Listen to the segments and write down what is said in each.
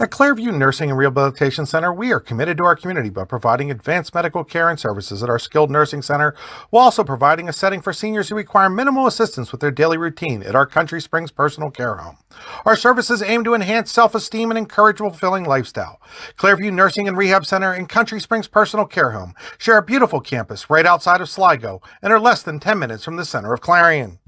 At Clearview Nursing and Rehabilitation Center, we are committed to our community by providing advanced medical care and services at our skilled nursing center, while also providing a setting for seniors who require minimal assistance with their daily routine at our Country Springs personal care home. Our services aim to enhance self-esteem and encourage a fulfilling lifestyle. Clearview Nursing and Rehab Center and Country Springs personal care home share a beautiful campus right outside of Sligo and are less than 10 minutes from the center of Clarion.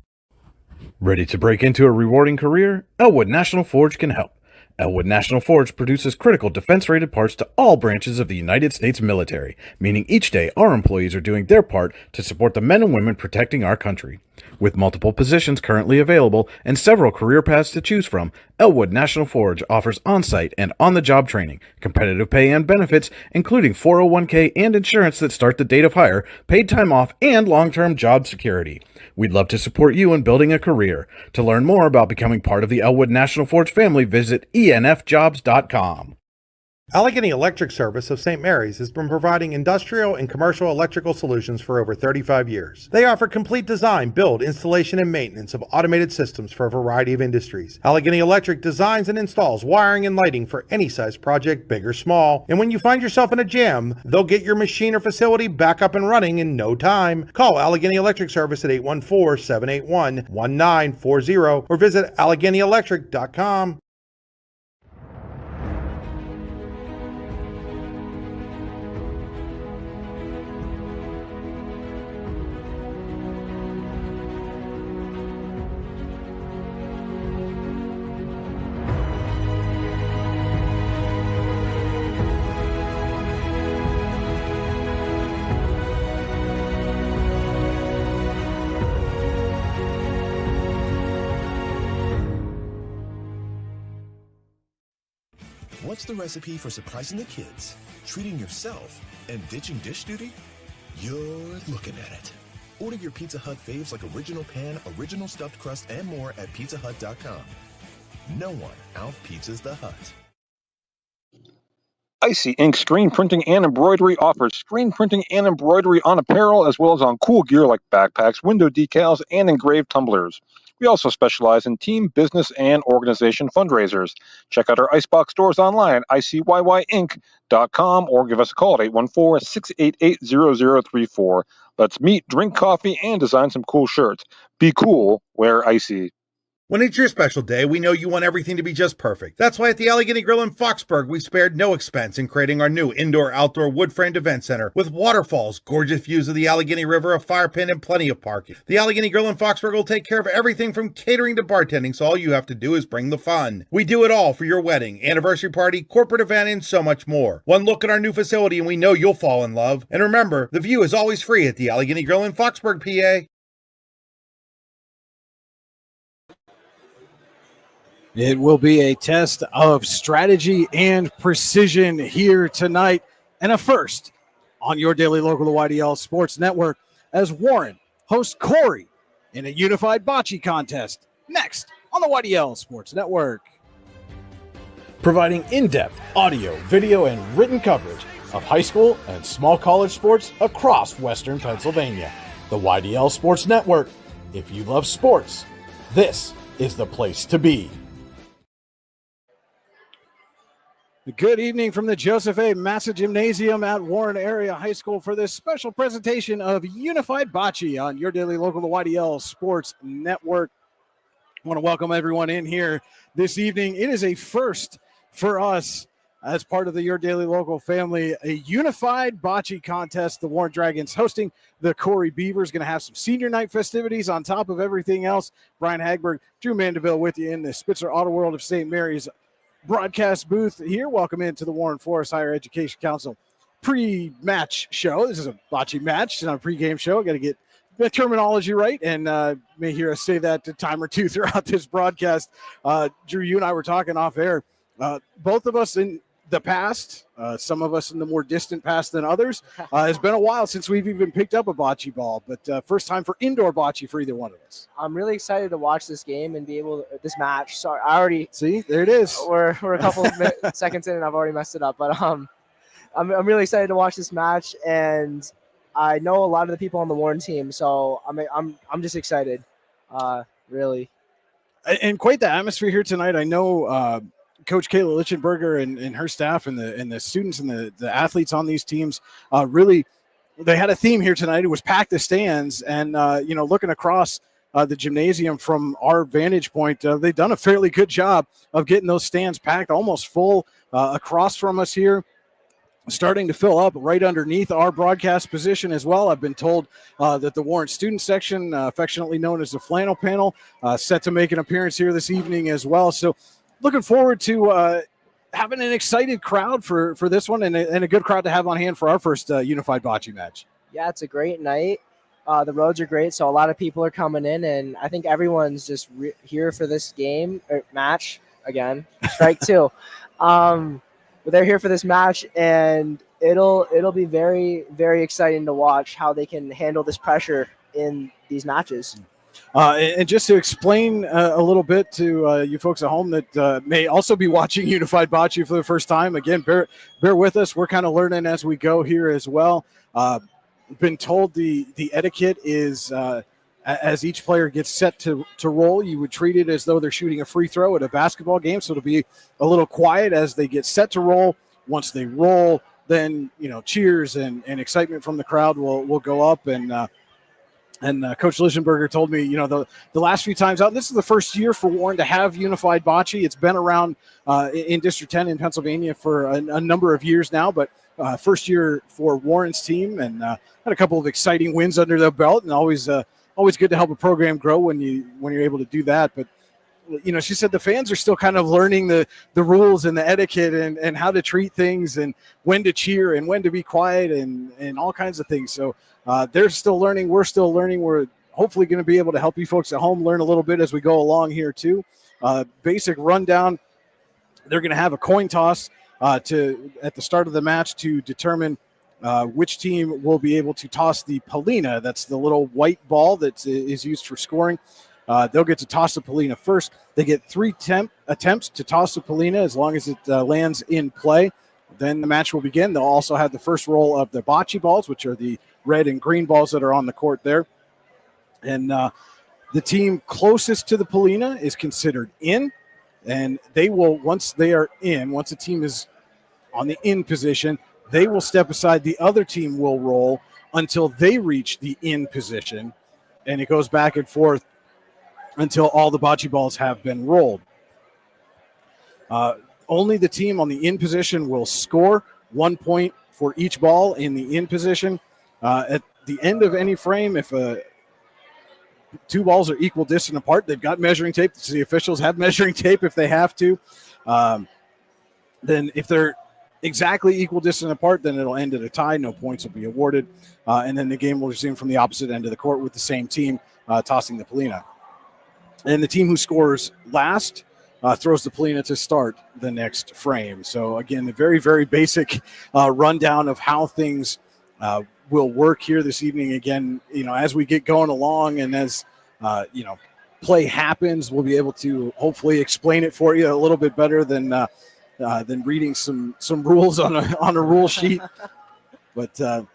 Ready to break into a rewarding career? Elwood National Forge can help. Elwood National Forge produces critical defense-rated parts to all branches of the United States military, meaning each day our employees are doing their part to support the men and women protecting our country. With multiple positions currently available and several career paths to choose from, Elwood National Forge offers on-site and on-the-job training, competitive pay and benefits, including 401k and insurance that start the date of hire, paid time off, and long-term job security. We'd love to support you in building a career. To learn more about becoming part of the Elwood National Forge family, visit enfjobs.com. Allegheny Electric Service of St. Mary's has been providing industrial and commercial electrical solutions for over 35 years. They offer complete design, build, installation, and maintenance of automated systems for a variety of industries. Allegheny Electric designs and installs wiring and lighting for any size project, big or small. And when you find yourself in a jam, they'll get your machine or facility back up and running in no time. Call Allegheny Electric Service at 814-781-1940 or visit AlleghenyElectric.com. What's the recipe for surprising the kids, treating yourself, and ditching dish duty? You're looking at it. Order your Pizza Hut faves like original pan, original stuffed crust, and more at pizzahut.com. No one out-pizzas the Hut. Icy Ink Screen Printing and Embroidery offers screen printing and embroidery on apparel as well as on cool gear like backpacks, window decals, and engraved tumblers. We also specialize in team, business, and organization fundraisers. Check out our Icebox stores online at icyinc.com or give us a call at 814-688-0034. Let's meet, drink coffee, and design some cool shirts. Be cool, wear Icy. When it's your special day, we know you want everything to be just perfect. That's why at the Allegheny Grill in Foxburg, we spared no expense in creating our new indoor-outdoor wood-framed event center with waterfalls, gorgeous views of the Allegheny River, a fire pit, and plenty of parking. The Allegheny Grill in Foxburg will take care of everything from catering to bartending, so all you have to do is bring the fun. We do it all for your wedding, anniversary party, corporate event, and so much more. One look at our new facility and we know you'll fall in love. And remember, the view is always free at the Allegheny Grill in Foxburg, PA. It will be a test of strategy and precision here tonight, and a first on your daily local YDL Sports Network as Warren hosts Corry in a unified bocce contest next on the YDL Sports Network. Providing in-depth audio, video, and written coverage of high school and small college sports across Western Pennsylvania. The YDL Sports Network. If you love sports, this is the place to be. Good evening from the Joseph A. Massa Gymnasium at Warren Area High School for this special presentation of Unified Bocce on your daily local, the YDL Sports Network. I want to welcome everyone in here this evening. It is a first for us as part of the Your Daily Local family, a unified bocce contest. The Warren Dragons hosting the Corry Beavers, going to have some senior night festivities on top of everything else. Brian Hagberg, Drew Mandeville with you in the Spitzer Auto World of St. Mary's broadcast booth here. Welcome into the Warren Forest Higher Education Council pre-match show. This is a bocce match. It's not a pre-game show. Got to get the terminology right, and may hear us say that a time or two throughout this broadcast. Drew, you and I were talking off air. Both of us in the past, some of us in the more distant past than others. It's been a while since we've even picked up a bocce ball, but first time for indoor bocce for either one of us. I'm really excited to watch this game and be able to, this match. Sorry, I already see there it is. We're a couple of seconds in and I've already messed it up, but I'm really excited to watch this match, and I know a lot of the people on the Warren team, so I'm just excited, really. And quite the atmosphere here tonight. I know Coach Kayla Lichtenberger and her staff and the students and the athletes on these teams really, they had a theme here tonight. It was pack the stands, and looking across the gymnasium from our vantage point, they've done a fairly good job of getting those stands packed, almost full across from us here. Starting to fill up right underneath our broadcast position as well. I've been told that the Warren student section, affectionately known as the flannel panel, set to make an appearance here this evening as well. So looking forward to having an excited crowd for this one, and a good crowd to have on hand for our first Unified Bocce match. Yeah, it's a great night. The roads are great, so a lot of people are coming in, and I think everyone's just here for this game or match again. Strike two. But they're here for this match, and it'll be very, very exciting to watch how they can handle this pressure in these matches. And just to explain a little bit to you folks at home that may also be watching Unified Bocce for the first time, again, bear with us. We're kind of learning as we go here as well. Been told the etiquette is as each player gets set to roll, you would treat it as though they're shooting a free throw at a basketball game. So it'll be a little quiet as they get set to roll. Once they roll, then cheers and excitement from the crowd will go up. And Coach Lichtenberger told me, the last few times out, this is the first year for Warren to have Unified Bocce. It's been around in District 10 in Pennsylvania for a number of years now, but first year for Warren's team, and had a couple of exciting wins under the belt, and always good to help a program grow when you're able to do that. But she said the fans are still kind of learning the rules and the etiquette and how to treat things and when to cheer and when to be quiet and all kinds of things. So they're still learning. We're still learning. We're hopefully going to be able to help you folks at home learn a little bit as we go along here too. Basic rundown. They're going to have a coin toss at the start of the match to determine which team will be able to toss the Polina. That's the little white ball that is used for scoring. They'll get to toss the Polina first. They get 3 attempts to toss the Polina as long as it lands in play. Then the match will begin. They'll also have the first roll of the bocce balls, which are the red and green balls that are on the court there. And the team closest to the Polina is considered in. And they will, once a team is on the in position, they will step aside. The other team will roll until they reach the in position. And it goes back and forth until all the bocce balls have been rolled. Only the team on the in position will score 1 point for each ball in the in position. At the end of any frame, if two balls are equal distance apart, they've got measuring tape. The officials have measuring tape if they have to. Then if they're exactly equal distance apart, then it'll end at a tie. No points will be awarded. And then the game will resume from the opposite end of the court with the same team tossing the Polina. And the team who scores last throws the Polina to start the next frame. So, again, a very, very basic rundown of how things will work here this evening. Again, as we get going along and as, play happens, we'll be able to hopefully explain it for you a little bit better than reading some rules on a rule sheet. But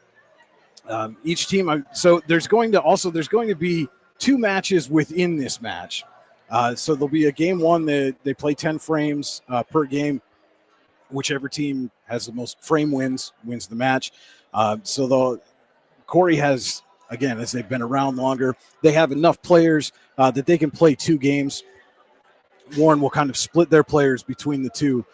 each team, so there's going to be 2 matches within this match. So there'll be a game one that they play 10 frames per game. Whichever team has the most frame wins the match. So Corry has, again, as they've been around longer, they have enough players that they can play 2 games. Warren will kind of split their players between the two.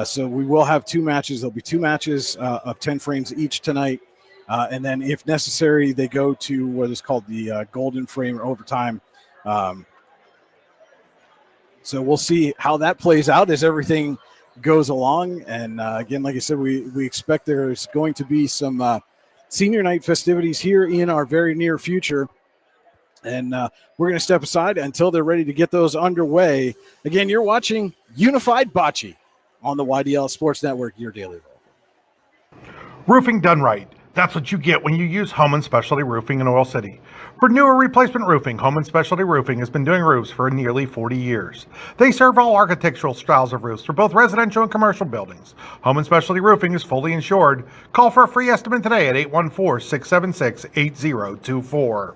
So we will have 2 matches. There'll be 2 matches of 10 frames each tonight. And then if necessary, they go to what is called the golden frame or overtime. So we'll see how that plays out as everything goes along. And again, like I said, we expect there's going to be some senior night festivities here in our very near future. And we're going to step aside until they're ready to get those underway. Again, you're watching Unified Bocce on the YDL Sports Network, your daily role. Roofing done right. That's what you get when you use Home and Specialty Roofing in Oil City. For new or replacement roofing, Home and Specialty Roofing has been doing roofs for nearly 40 years. They serve all architectural styles of roofs for both residential and commercial buildings. Home and Specialty Roofing is fully insured. Call for a free estimate today at 814-676-8024.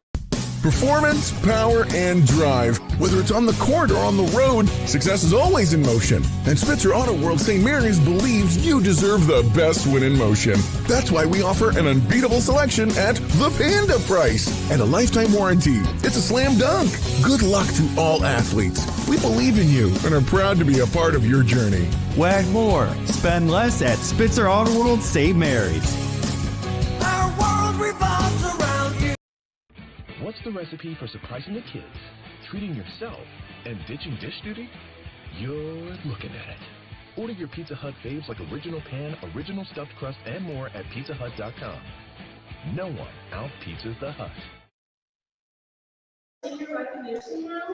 Performance, power, and drive. Whether it's on the court or on the road, success is always in motion. And Spitzer Auto World St. Mary's believes you deserve the best when in motion. That's why we offer an unbeatable selection at the Panda price and a lifetime warranty. It's a slam dunk. Good luck to all athletes. We believe in you and are proud to be a part of your journey. Wag more, spend less at Spitzer Auto World St. Mary's. Our world revolves around you. What's the recipe for surprising the kids, treating yourself, and ditching dish duty? You're looking at it. Order your Pizza Hut faves like original pan, original stuffed crust, and more at pizzahut.com. No one out-pizzas the Hut.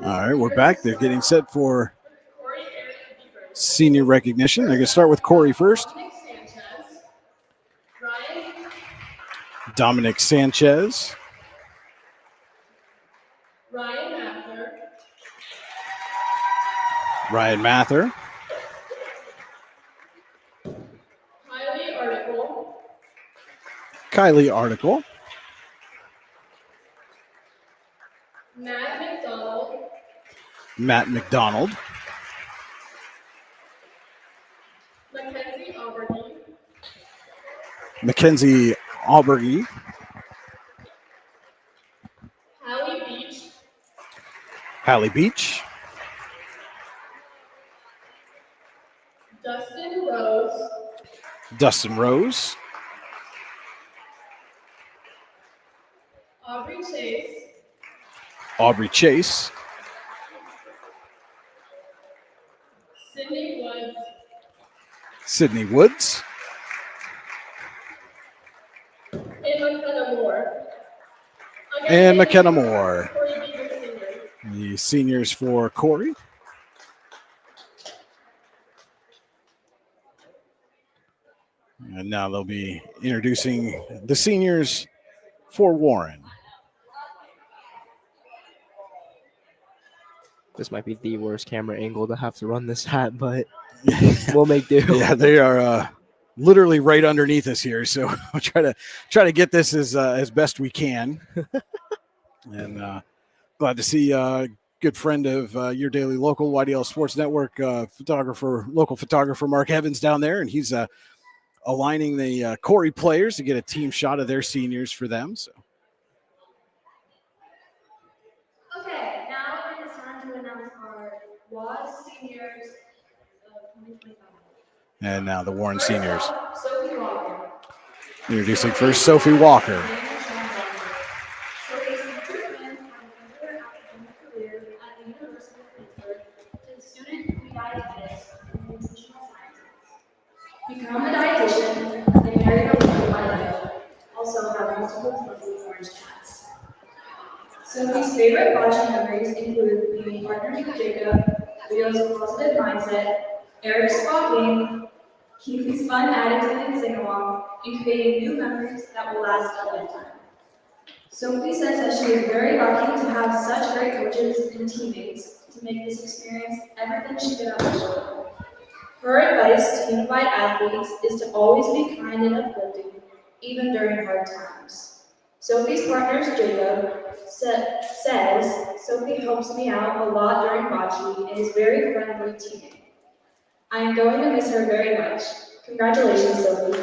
All right, we're back. They're getting set for senior recognition. They're going to start with Corry first. Dominic Sanchez. Ryan Mather. Kylie Article. Matt McDonald. Mackenzie Aubergy. Hallie Beach. Dustin Rose. Aubrey Chase. Sydney Woods. And McKenna Moore. The seniors for Corry. And now they'll be introducing the seniors for Warren. This might be the worst camera angle to have to run this at, but we'll make do. Yeah, they are literally right underneath us here, so we'll try to get this as best we can. And glad to see a good friend of your daily local YDL Sports Network local photographer Mark Evans down there, and he's aligning the Corry players to get a team shot of their seniors for them. So. Okay, now it is time to announce our WAS seniors of 2025. And now the Warren seniors. Sophie Walker. Introducing first Sophie Walker. Sophie's recruitment had a academic career at the University of Pittsburgh to student dietetics and nutritional sciences. Become a dietitian, they married a woman in my life, also have multiple fuzzy orange cats. Sophie's favorite bocce memories include being partners with Jacob, Leo's positive mindset, Eric's squawking, Keithley's fun attitude and sing-along, and creating new memories that will last a lifetime. Sophie says that she is very lucky to have such great coaches and teammates to make this experience everything she could have wished for. Her advice to unified athletes is to always be kind and uplifting, even during hard times. Sophie's partner, Jacob, says, Sophie helps me out a lot during bocce and is very friendly teammate. I am going to miss her very much. Congratulations, Sophie.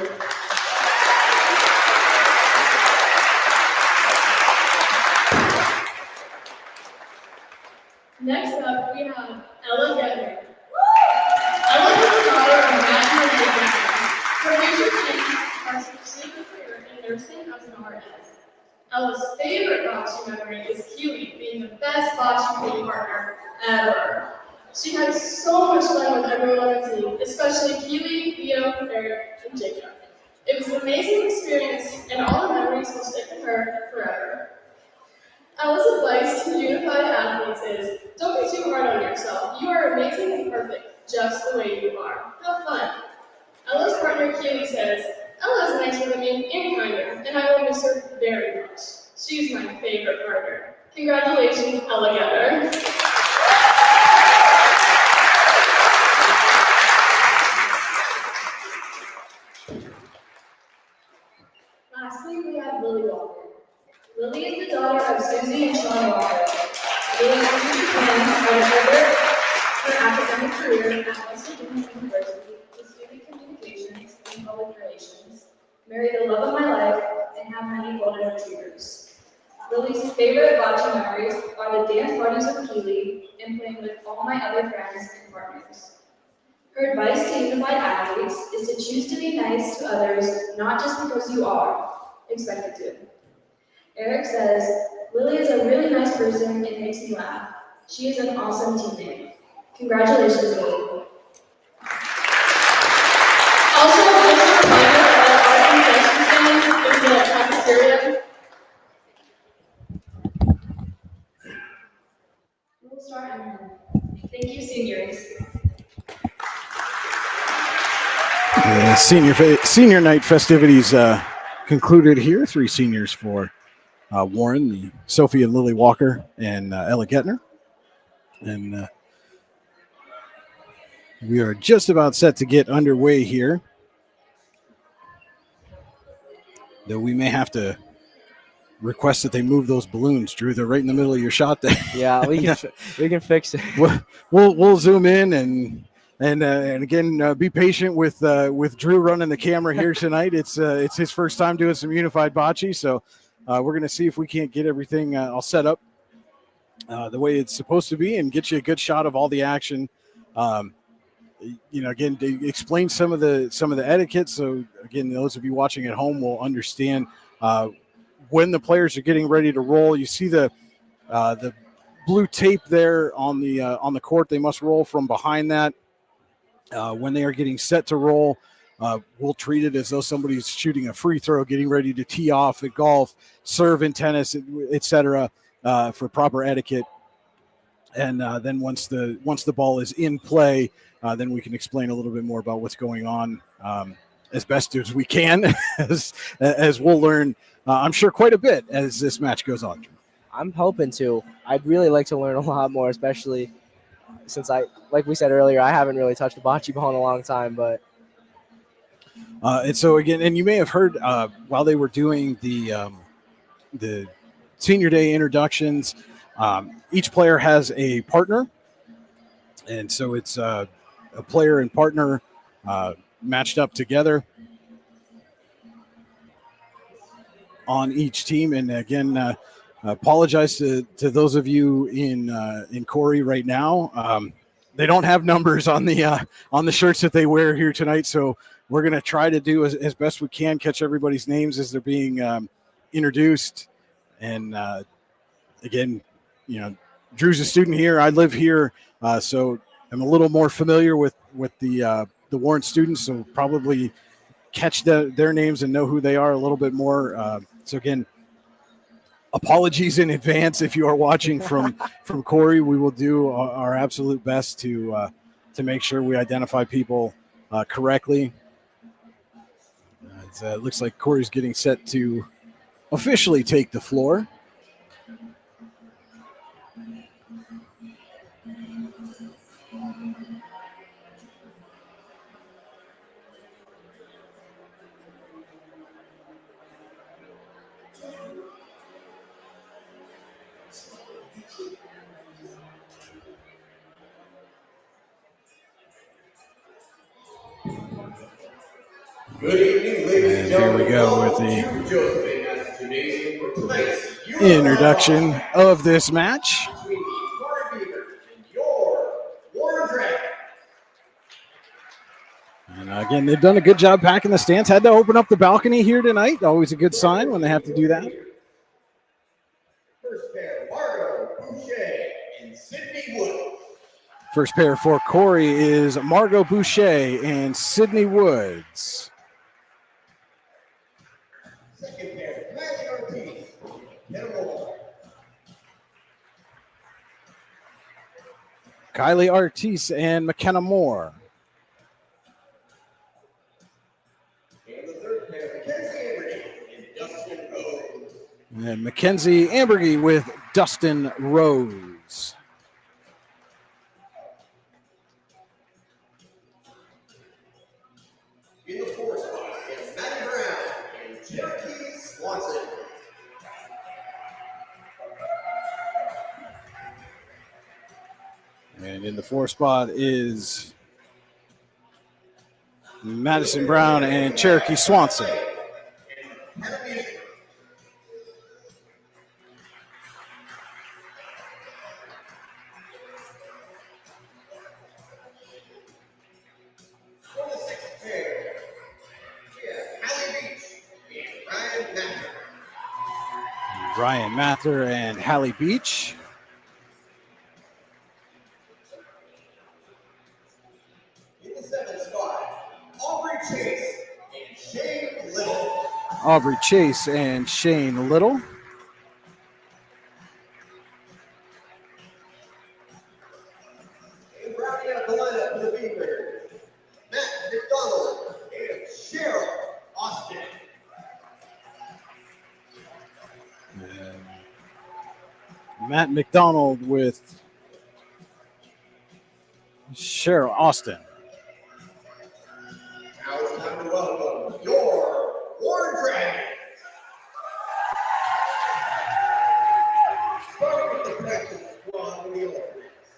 Next up, we have Ella Gettner. Ella is the daughter of Matt and Jacob. Her future plans are to pursue a career in nursing as an RN. Ella's favorite bocce memory is Keely being the best bocce team partner ever. She had so much fun with everyone on the team, especially Keely, Leo, Eric, and Jacob. It was an amazing experience, and all the memories will stick with her forever. Ella's advice to unified athletes is, don't be too hard on yourself. You are amazing and perfect, just the way you are. Have fun. Ella's partner Keely says, Ella is nicer than me and kinder, and I will miss her very much. She's my favorite partner. Congratulations, Ella Getter. Lastly, we have Lily Walker. Lily is the daughter daughter of Susie and Sean Walker. Lily's future plans are to further her academic career at West Virginia University with student communications and public relations, marry the love of my life, and have many golden retrievers. Lily's favorite bocce memories are the dance parties with Keely and playing with all my other friends and partners. Her advice to unified athletes is to choose to be nice to others, not just because you are expected to. Eric says, Lily is a really nice person and makes me laugh. She is an awesome teammate. Congratulations, Lily. Also, just a reminder that our concession stand is the cafeteria. We'll start in a minute. Thank you, seniors. Senior night festivities concluded here. 3 seniors for Warren, the Sophie and Lily Walker, and Ella Gettner. And we are just about set to get underway here. Though we may have to request that they move those balloons, Drew. They're right in the middle of your shot there. Yeah, we can fix it. We'll zoom in and again be patient with Drew running the camera here tonight. It's his first time doing some unified bocce, so we're going to see if we can't get everything all set up the way it's supposed to be and get you a good shot of all the action. Again, to explain some of the etiquette. So again, those of you watching at home will understand when the players are getting ready to roll. You see the blue tape there on the court. They must roll from behind that. When they are getting set to roll, we'll treat it as though somebody's shooting a free throw, getting ready to tee off at golf, serve in tennis, etc. For proper etiquette. And then once the ball is in play, then we can explain a little bit more about what's going on as best as we can, as we'll learn, I'm sure, quite a bit as this match goes on. I'm hoping to. I'd really like to learn a lot more, especially since like we said earlier, I haven't really touched a bocce ball in a long time. But and so again, and you may have heard while they were doing the senior day introductions, each player has a partner, and so it's a player and partner matched up together on each team. And again, apologize to those of you in Corry right now. They don't have numbers on the shirts that they wear here tonight, so we're going to try to do as best we can, catch everybody's names as they're being introduced. And again, Drew's a student here. I live here, so I'm a little more familiar with the Warren students, so probably catch their names and know who they are a little bit more. So again, apologies in advance if you are watching from Corry. We will do our absolute best to make sure we identify people correctly. It looks like Corry's getting set to officially take the floor. Good evening, ladies and gentlemen. Here we go with the introduction of this match. And again, they've done a good job packing the stands. Had to open up the balcony here tonight. Always a good sign when they have to do that. First pair, Margot Boucher and Sydney Wood. First pair for Corry is Margot Boucher and Sydney Woods. Second pair, Kylie Ortiz, Kettle. Kylie Artis and McKenna Moore. And the third pair, Mackenzie Ambergy and Dustin Rose. And Mackenzie Ambergy with Dustin Rose. In the fourth spot, it's Maddie Brown and Cherokee Swanson. And in the 4 spot is Madison Brown and Cherokee Swanson. Ryan Mather and Hallie Beach. In the 7th spot, Aubrey Chase and Shane Little. Aubrey Chase and Shane Little. And rounding out the lineup for the Beavers, Matt McDonald and Cheryl Austin. Matt McDonald with Cheryl Austin. Now it's time to welcome your War Dragons. Starting with the practice squad in the Olympics.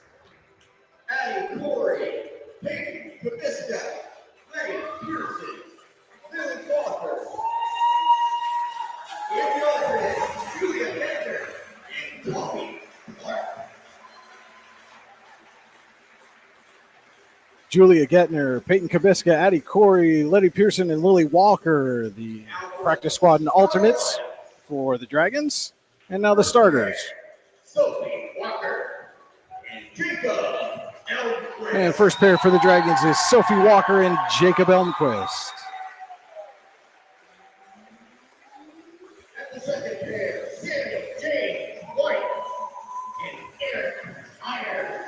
Adding Corry, Peyton Kabista, Lenny Pearson, Lily Walker. In the alternate, Julia Bender and Tommy Clark. Julia Gettner, Peyton Kabiska, Addie Corey, Letty Pearson, and Lily Walker, the practice squad and alternates for the Dragons. And now the starters. Sophie Walker and Jacob Elmquist. And first pair for the Dragons is Sophie Walker and Jacob Elmquist. At the second pair, Samuel James White and Eric Irons.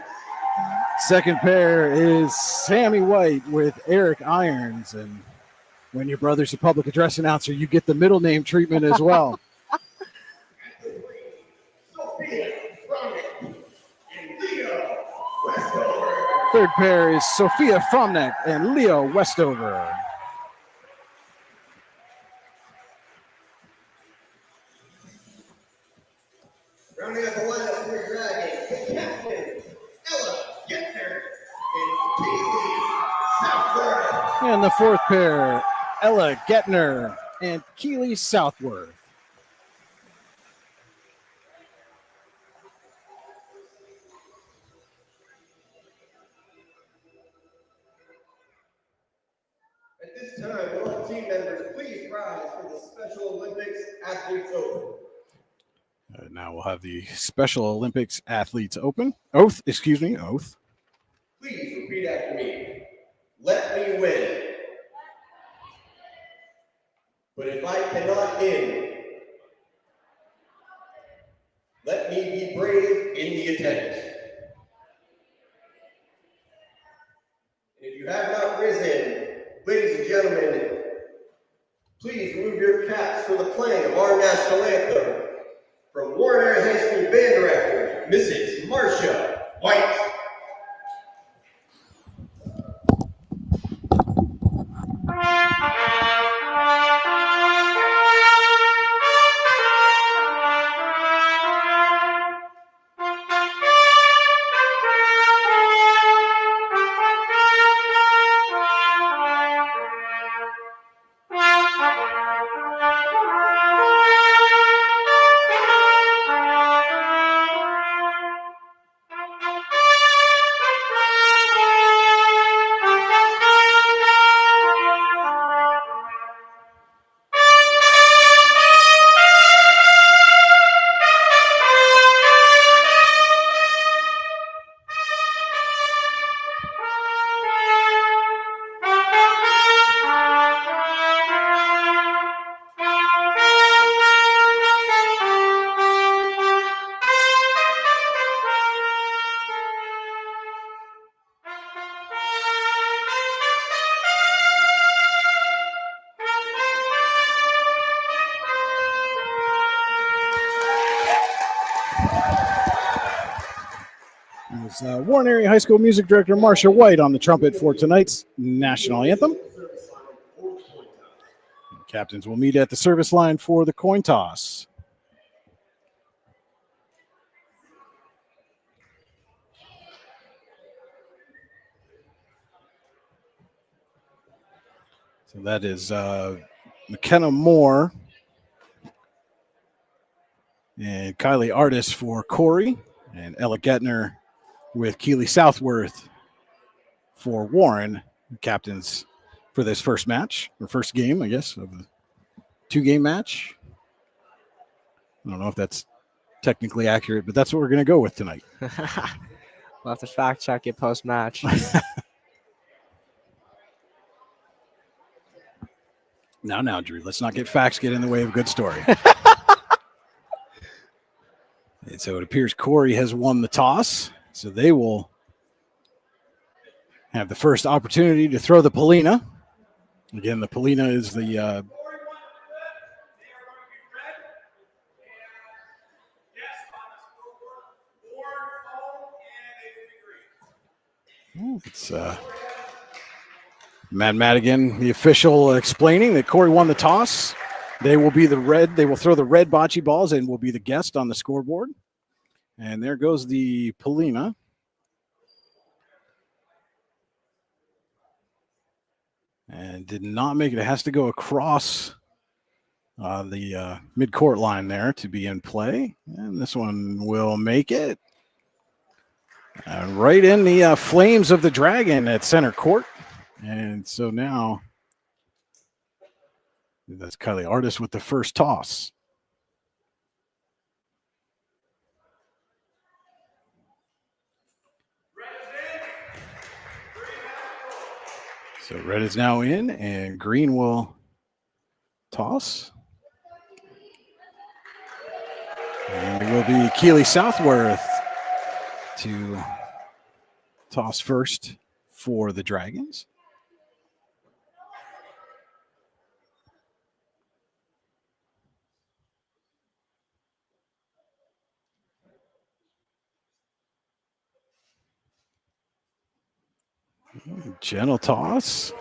Second pair is Sammy White with Eric Irons. And when your brother's a public address announcer, you get the middle name treatment as well. At the three, Sophia Fromnick and Leo Westover. Third pair is Sophia Fromnick and Leo Westover. Rounding out the lineup for the Dragons, the captain, Ella Gettner and Keely Southworth. And the fourth pair, Ella Gettner and Keely Southworth. At this time, will all team members please rise for the Special Olympics Athletes Open. Now we'll have the Special Olympics Athletes Oath. Please repeat after me. Let me win. But if I cannot win, let me be brave in the attempt. If you have not risen, ladies and gentlemen, please remove your caps for the playing of our national anthem. From Warren Area High School Band Director, Mrs. Marcia White. Warren Area High School Music Director Marcia White on the trumpet for tonight's national anthem. Captains will meet at the service line for the coin toss. So that is McKenna Moore and Kylie Artis for Corry, and Ella Gettner with Keely Southworth for Warren, captains for this first match, or first game, I guess, of a 2-game match. I don't know if that's technically accurate, but that's what we're going to go with tonight. We'll have to fact check it post match. Now, Drew, let's not get facts get in the way of a good story. And so it appears Corry has won the toss, so they will have the first opportunity to throw the Polina. Again, the Polina is the it's Matt Madigan, the official, explaining that Corry won the toss. They will be the red. They will throw the red bocce balls and will be the guest on the scoreboard. And there goes the Polina. And did not make it. It has to go across the mid-court line there to be in play. And this one will make it. Right in the flames of the Dragon at center court. And so now that's Kylie Artis with the first toss. So red is now in, and green will toss. And it will be Keely Southworth to toss first for the Dragons. Gentle toss.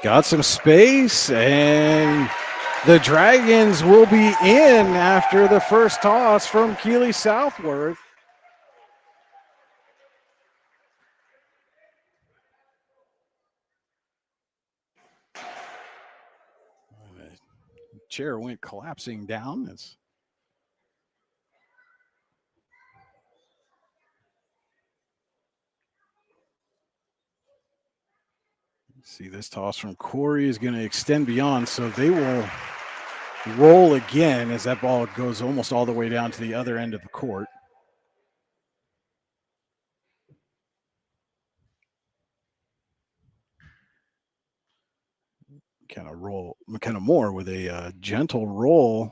Got some space, and the Dragons will be in after the first toss from Keely Southworth. The chair went collapsing down. See, this toss from Corry is going to extend beyond, so they will roll again as that ball goes almost all the way down to the other end of the court. McKenna Moore with a gentle roll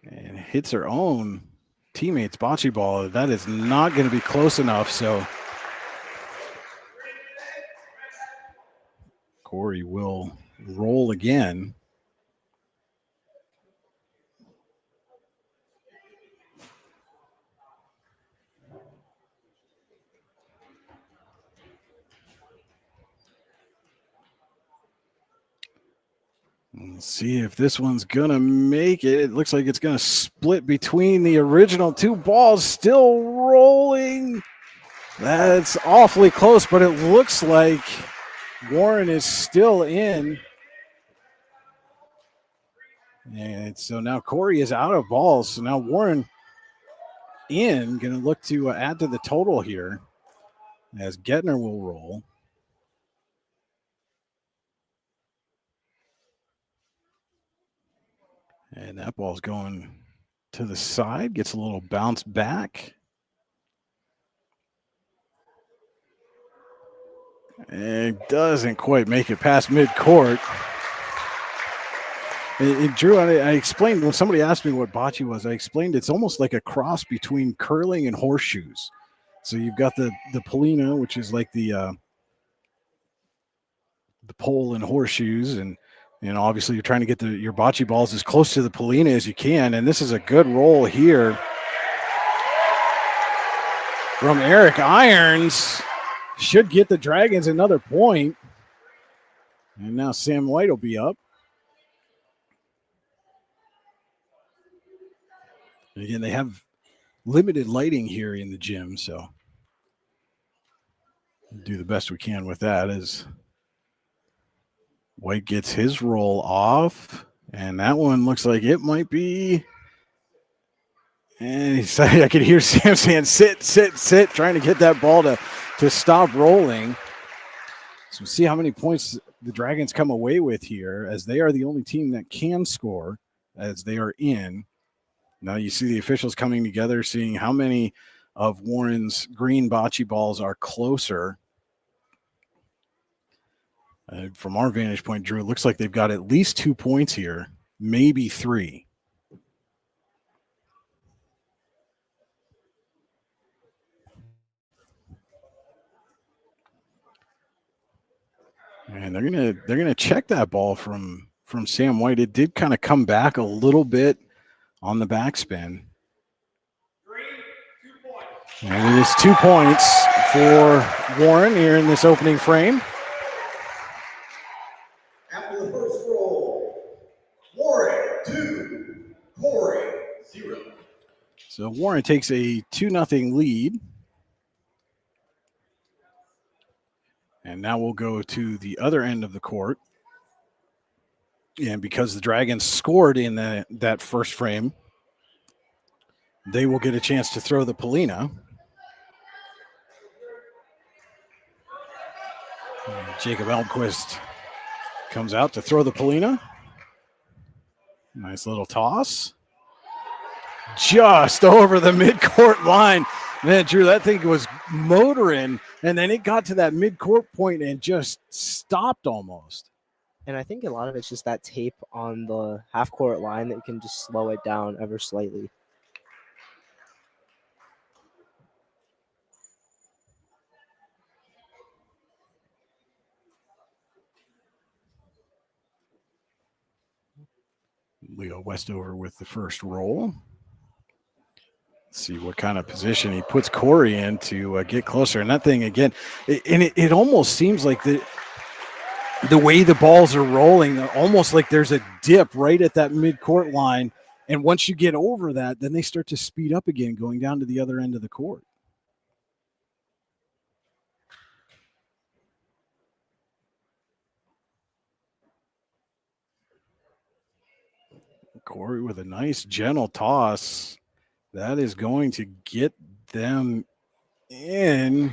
and hits her own teammate's bocce ball. That is not going to be close enough, so Corry will roll again. Let's see if this one's going to make it. It looks like it's going to split between the original two balls. Still rolling. That's awfully close, but it looks like Warren is still in. And so now Corry is out of balls. So now Warren in, going to look to add to the total here as Gettner will roll. And that ball's going to the side, gets a little bounce back. And doesn't quite make it past midcourt. Drew, I explained, when somebody asked me what bocce was, I explained it's almost like a cross between curling and horseshoes. So you've got the Polina, which is like the pole and horseshoes, and obviously you're trying to get your bocce balls as close to the Polina as you can. And this is a good roll here from Eric Irons. Should get the Dragons another point. And now Sam White will be up. And again, they have limited lighting here in the gym, so do the best we can with that as White gets his roll off. And that one looks like it might be. And I could hear Sam saying, sit, sit, sit, trying to get that ball to stop rolling. So we'll see how many points the Dragons come away with here, as they are the only team that can score as they are in. Now you see the officials coming together, seeing how many of Warren's green bocce balls are closer. From our vantage point, Drew, it looks like they've got at least 2 points here, maybe 3. And they're gonna check that ball from Sam White. It did kind of come back a little bit on the backspin. And it is 2 points for Warren here in this opening frame. After the first roll, Warren 2, Corry 0. So Warren takes a 2-0 lead. And now we'll go to the other end of the court. And because the Dragons scored in that first frame, they will get a chance to throw the Polina. And Jacob Elmquist comes out to throw the Polina. Nice little toss. Just over the midcourt line. Man, Drew, that thing was motoring, and then it got to that midcourt point and just stopped almost. And I think a lot of it's just that tape on the half-court line that can just slow it down ever slightly. Leo Westover with the first roll. Let's see what kind of position he puts Corry in to get closer. And that thing, again, it almost seems like the way the balls are rolling, almost like there's a dip right at that midcourt line. And once you get over that, then they start to speed up again, going down to the other end of the court. Corry with a nice gentle toss. That is going to get them in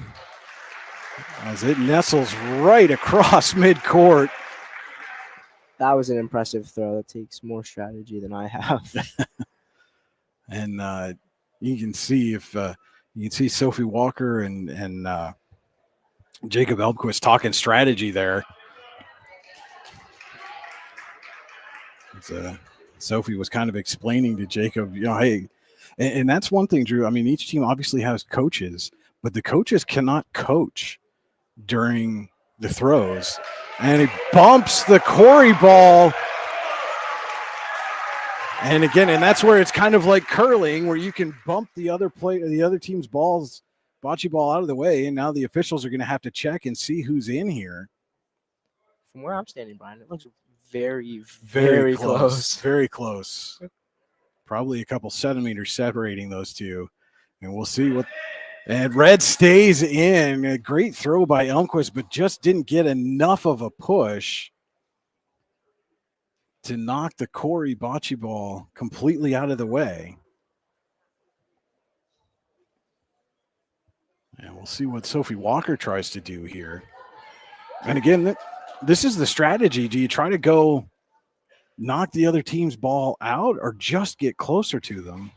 as it nestles right across midcourt. That was an impressive throw. That takes more strategy than I have. And you can see Sophie Walker and Jacob Elmquist talking strategy there. Sophie was kind of explaining to Jacob, hey, and that's one thing, Drew. I mean, each team obviously has coaches, but the coaches cannot coach during the throws. And he bumps the Corry ball. And again, and that's where it's kind of like curling, where you can bump the other team's bocce ball out of the way. And now the officials are going to have to check and see who's in here. From where I'm standing, Brian, it looks very, very close. Very close. Probably a couple centimeters separating those two. And we'll see what. And Red stays in. A great throw by Elmquist, but just didn't get enough of a push to knock the Corry bocce ball completely out of the way. And we'll see what Sophie Walker tries to do here. And again, this is the strategy. Do you try to go knock the other team's ball out or just get closer to them?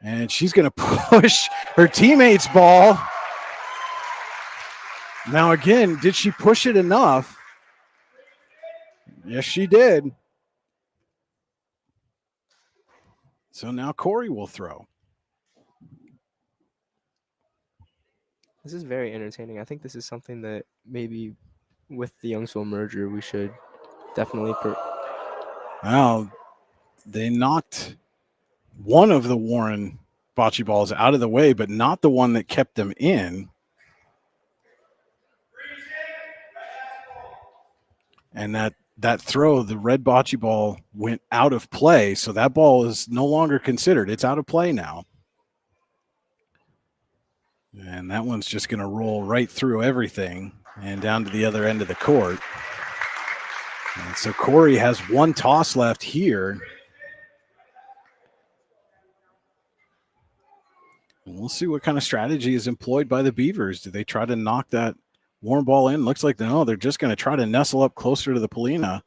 And she's going to push her teammate's ball. Now, again, did she push it enough? Yes, she did. So now Corry will throw. This is very entertaining. I think this is something that maybe with the Youngsville merger we should definitely Well, they knocked one of the Warren bocce balls out of the way, but not the one that kept them in. And that throw, the red bocce ball went out of play, so that ball is no longer considered. It's out of play now. And that one's just going to roll right through everything and down to the other end of the court. And so Corry has one toss left here. And we'll see what kind of strategy is employed by the Beavers. Do they try to knock that warm ball in? Looks like no, they're just going to try to nestle up closer to the Polina.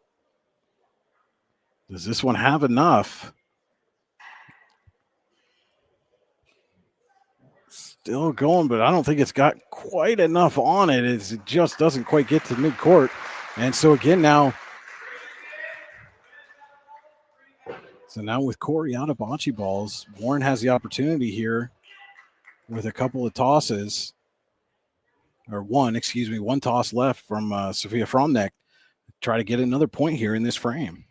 Does this one have enough? Still going, but I don't think it's got quite enough on it. It just doesn't quite get to midcourt. And so again now, with Corry out of bocce balls, Warren has the opportunity here with a couple of tosses, or one toss left from Sophia Fromneck. Try to get another point here in this frame.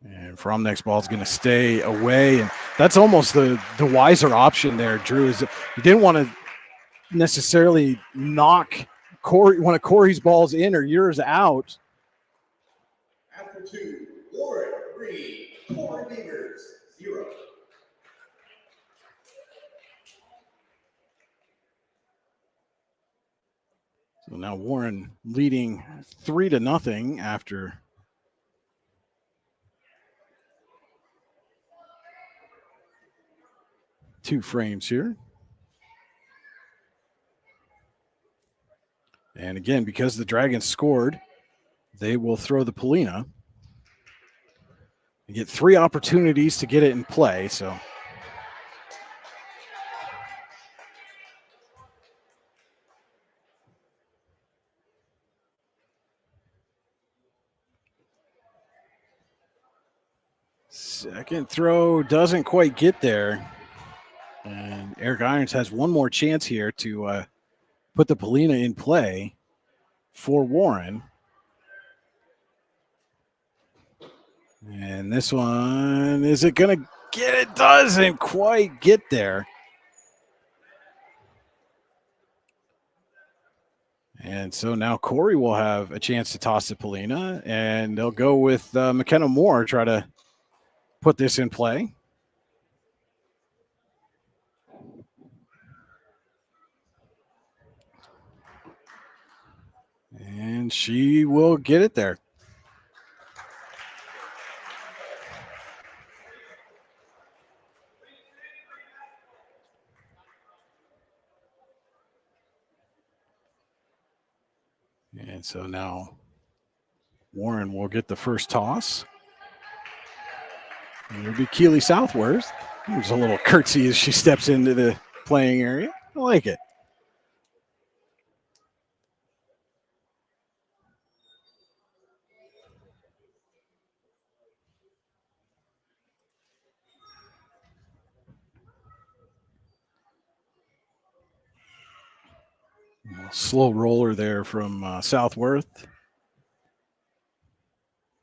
And Fromneck's ball is going to stay away, and that's almost the wiser option there, Drew. Is you didn't want to necessarily knock Corry one of Corry's balls in or yours out. After 2, Warren 3, Corry Beavers 0. So now Warren leading 3-0 after two frames here. And again, because the Dragons scored, they will throw the Polina. You get 3 opportunities to get it in play, so. Second throw doesn't quite get there. And Eric Irons has one more chance here to put the Polina in play for Warren. And this one, is it going to get it? Doesn't quite get there. And so now Corry will have a chance to toss the Polina, and they'll go with McKenna Moore, try to put this in play. And she will get it there. And so now Warren will get the first toss. And it'll be Keeley Southworth. There's a little curtsy as she steps into the playing area. I like it. Slow roller there from Southworth.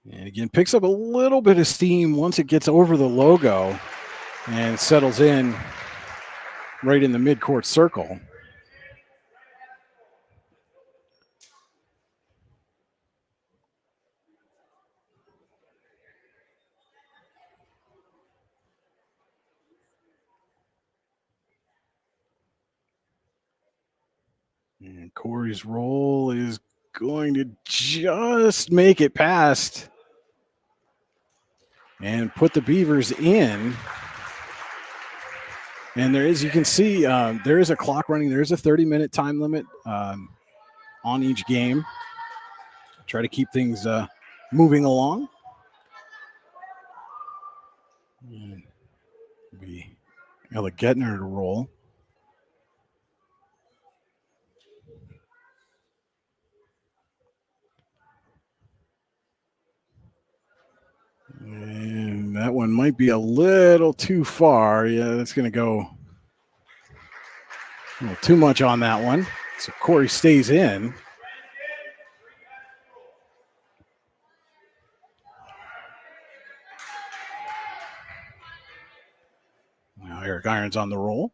And again, picks up a little bit of steam once it gets over the logo and settles in right in the midcourt circle. And Corry's roll is going to just make it past and put the Beavers in. And there is, you can see, there is a clock running. There is a 30-minute time limit on each game. Try to keep things moving along. Be Ella Gettner to roll. And that one might be a little too far. Yeah, that's going to go a little too much on that one. So Corry stays in. Now Eric Irons on the roll.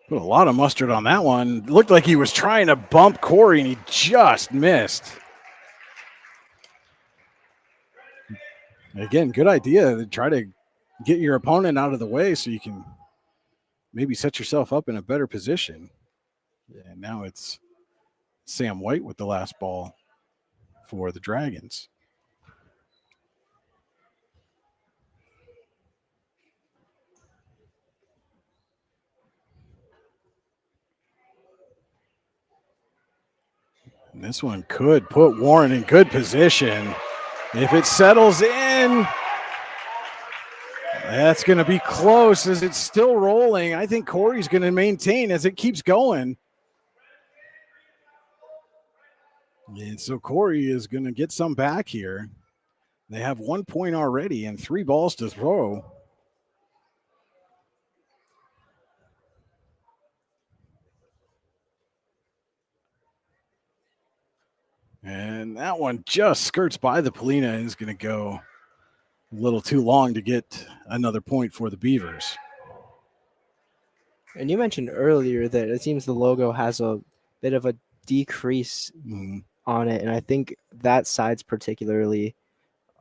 Put a lot of mustard on that one. Looked like he was trying to bump Corry, and he just missed. Again, good idea to try to get your opponent out of the way so you can maybe set yourself up in a better position. And now it's Sam White with the last ball for the Dragons. And this one could put Warren in good position. If it settles in, that's going to be close as it's still rolling. I think Corry's going to maintain as it keeps going. And so Corry is going to get some back here. They have 1 point already and 3 balls to throw. And that one just skirts by the Polina and is going to go a little too long to get another point for the Beavers. And you mentioned earlier that it seems the logo has a bit of a decrease on it, and I think that side's particularly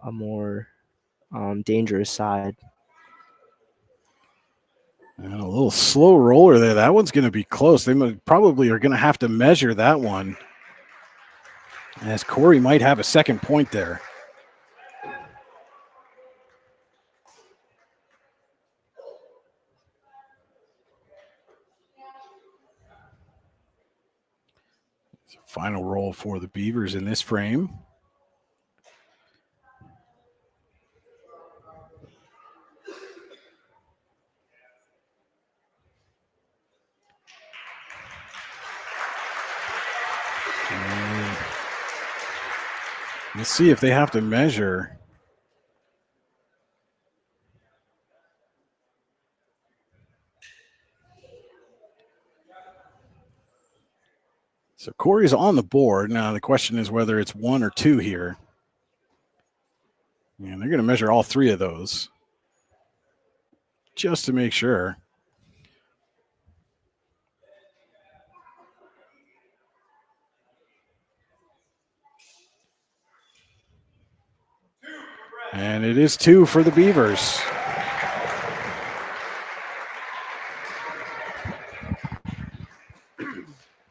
a more dangerous side. And a little slow roller there. That one's going to be close. They probably are going to have to measure that one, as Corry might have a second point there. Final roll for the Beavers in this frame. And let's see if they have to measure. So Corry's on the board. Now the question is whether it's 1 or 2 here. And they're going to measure all 3 of those just to make sure. And it is 2 for the Beavers.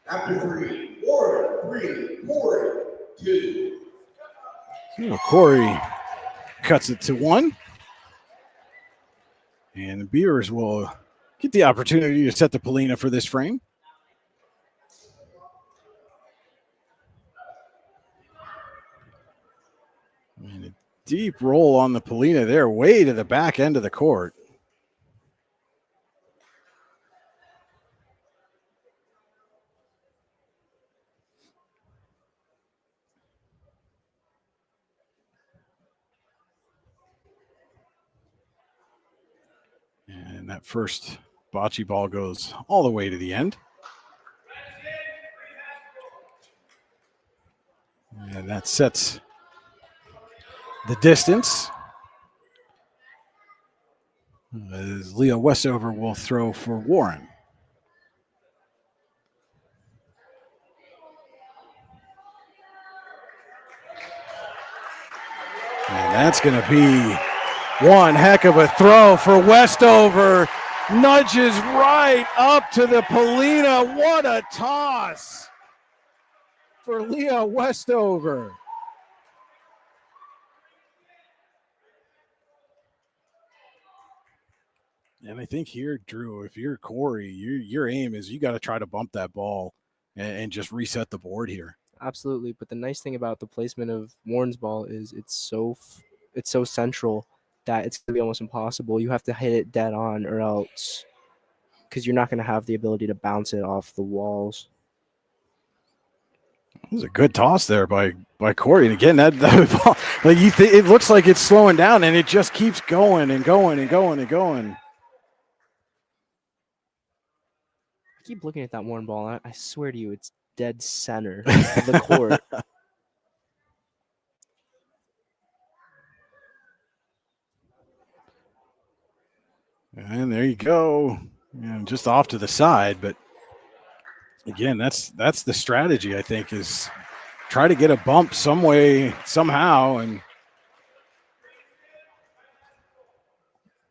After 3, Warren, 3, Corry, 2. Corry cuts it to 1. And the Beavers will get the opportunity to set the Polina for this frame. And a deep roll on the Polina there, way to the back end of the court. And that first bocce ball goes all the way to the end. And that sets the distance. As Leo Westover will throw for Warren. And that's going to be one heck of a throw for Westover. Nudges right up to the Polina. What a toss for Leo Westover. And I think here, Drew, if you're Corry, your aim is you got to try to bump that ball and just reset the board here. Absolutely, but the nice thing about the placement of Warren's ball is it's so central that it's going to be almost impossible. You have to hit it dead on or else, because you're not going to have the ability to bounce it off the walls. It was a good toss there by Corry. And again, that ball, like it looks like it's slowing down, and it just keeps going and going and going and going. I keep looking at that Warren ball. I swear to you, it's dead center of the court. And there you go. And and just off to the side. But again, that's the strategy, I think, is try to get a bump some way, somehow, and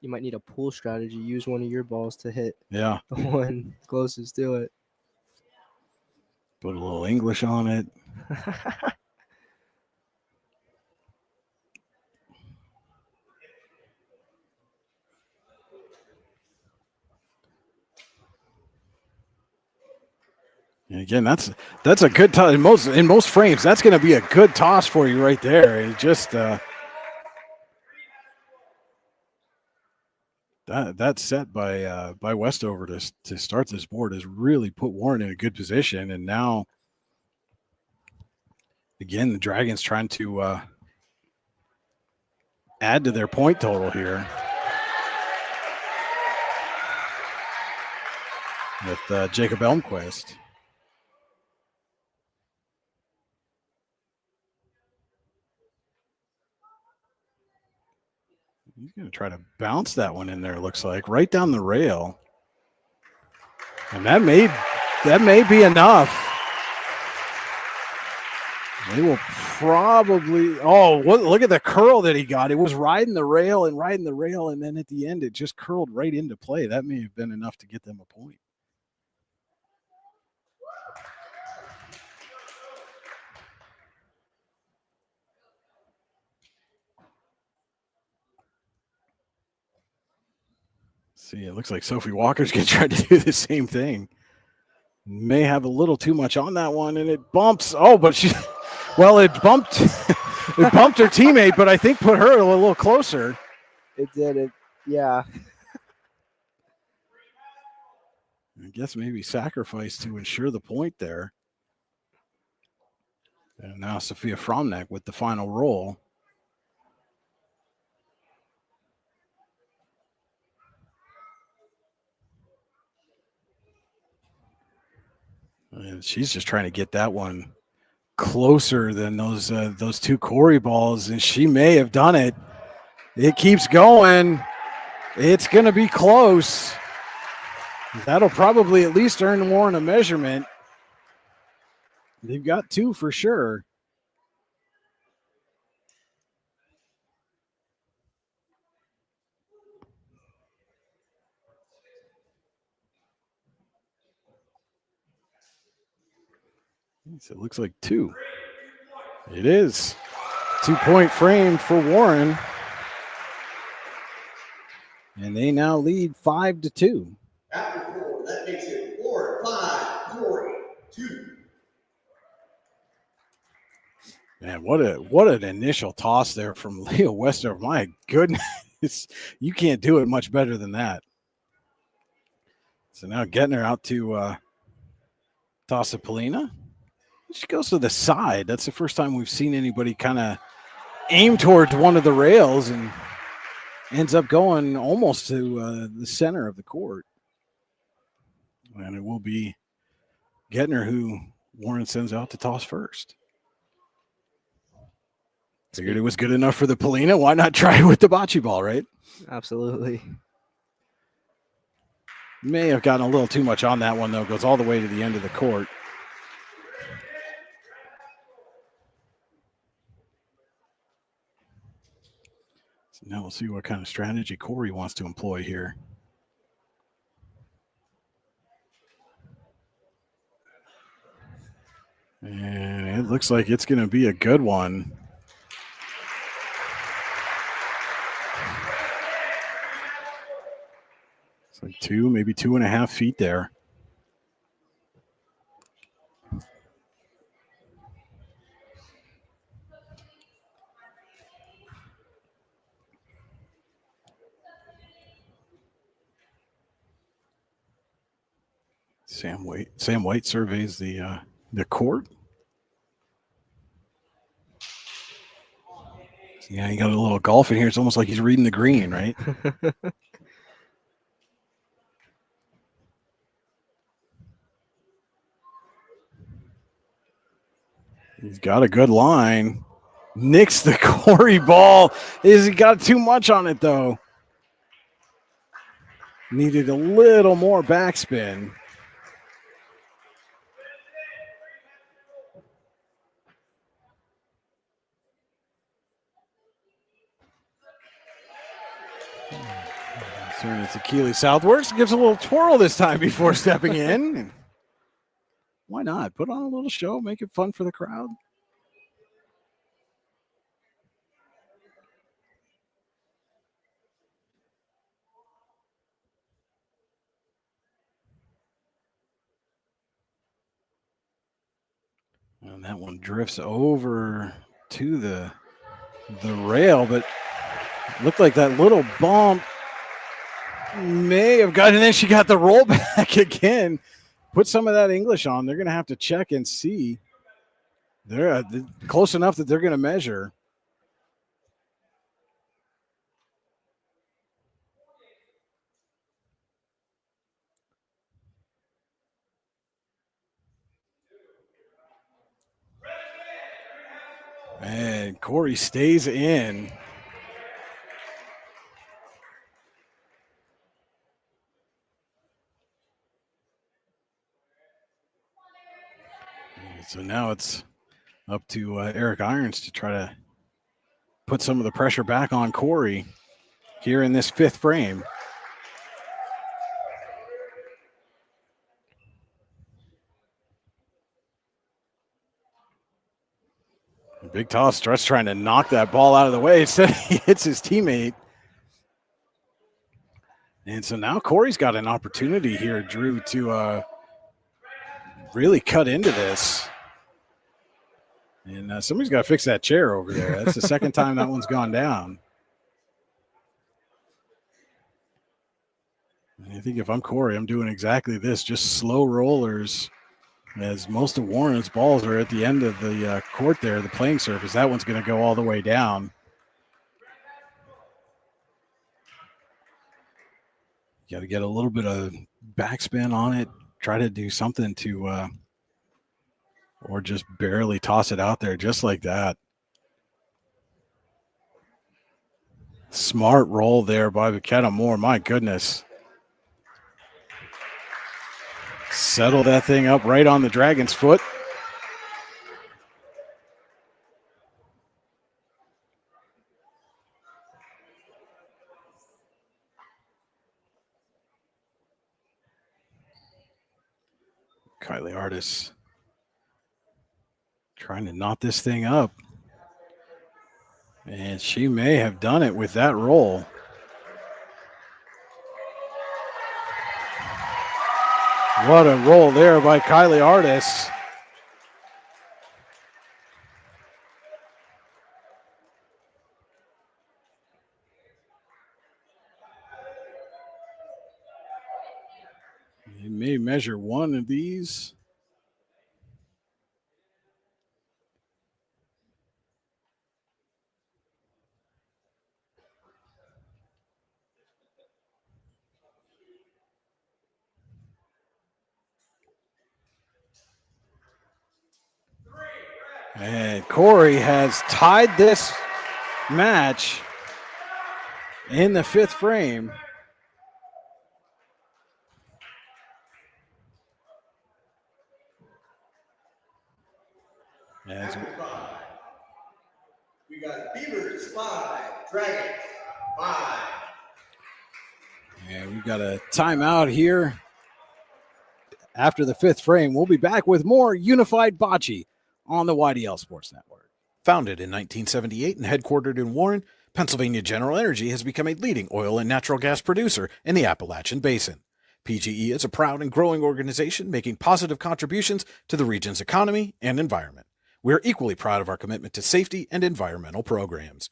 You might need a pull strategy. Use one of your balls to hit yeah, the one closest to it. put a little English on it. And again, that's a good toss. In most frames, that's going to be a good toss for you right there. It just that set by Westover to start this board has really put Warren in a good position. And now, again, the Dragons trying to add to their point total here with Jacob Elmquist. He's going to try to bounce that one in there, it looks like, right down the rail. And that may be enough. They will probably, look at the curl that he got. It was riding the rail, and then at the end it just curled right into play. That may have been enough to get them a point. See, it looks like Sophie Walker's going to try to do the same thing. May have a little too much on that one, and it bumps. Oh, but it bumped. It bumped her teammate, but I think put her a little closer. It did. Yeah. I guess maybe sacrifice to ensure the point there. And now Sophia Fromnak with the final roll. And she's just trying to get that one closer than those two Corry balls, and she may have done it. It keeps going. It's going to be close. That'll probably at least earn Warren a measurement. They've got two for sure. So it looks like two. It is. 2-point frame for Warren. And they now lead 5-2. After 4, that makes it 4-5, Corry 2. Man, what an initial toss there from Leo Westover. My goodness, you can't do it much better than that. So now getting her out to toss a Polina. She goes to the side. That's the first time we've seen anybody kind of aim towards one of the rails and ends up going almost to the center of the court. And it will be Gettner who Warren sends out to toss first. Figured it was good enough for the Polina. Why not try it with the bocce ball, right? Absolutely. May have gotten a little too much on that one, though. Goes all the way to the end of the court. So now we'll see what kind of strategy Corry wants to employ here. And it looks like it's going to be a good one. It's like 2, maybe 2.5 feet there. Sam White surveys the court. Yeah, he got a little golf in here. It's almost like he's reading the green, right? He's got a good line. Nicks the Corry ball. He got too much on it, though. Needed a little more backspin. Turn it to Keeley Southworks. Gives a little twirl this time before stepping in. Why not? Put on a little show, make it fun for the crowd. And that one drifts over to the rail, but looked like that little bump may have gotten in. She got the roll back again. Put some of that English on. They're going to have to check and see. They're close enough that they're going to measure. And Corry stays in. So now it's up to Eric Irons to try to put some of the pressure back on Corry here in this fifth frame. Big toss starts trying to knock that ball out of the way. Instead, he hits his teammate. And so now Corey's got an opportunity here, Drew, to really cut into this. And somebody's got to fix that chair over there. That's the second time that one's gone down. And I think if I'm Corry, I'm doing exactly this, just slow rollers, as most of Warren's balls are at the end of the court there, the playing surface. That one's going to go all the way down. Got to get a little bit of backspin on it, try to do something to or just barely toss it out there just like that. Smart roll there by McKenna Moore. My goodness. Settle that thing up right on the Dragon's foot. Kylie Artis trying to knot this thing up. And she may have done it with that roll. What a roll there by Kylie Artis. He may measure one of these. And Corry has tied this match in the fifth frame. As we got Beavers 5, Dragons 5. And we've got a timeout here after the fifth frame. We'll be back with more Unified Bocce on the YDL Sports Network. Founded in 1978 and headquartered in Warren, Pennsylvania General Energy has become a leading oil and natural gas producer in the Appalachian Basin. PGE is a proud and growing organization making positive contributions to the region's economy and environment. We are equally proud of our commitment to safety and environmental programs.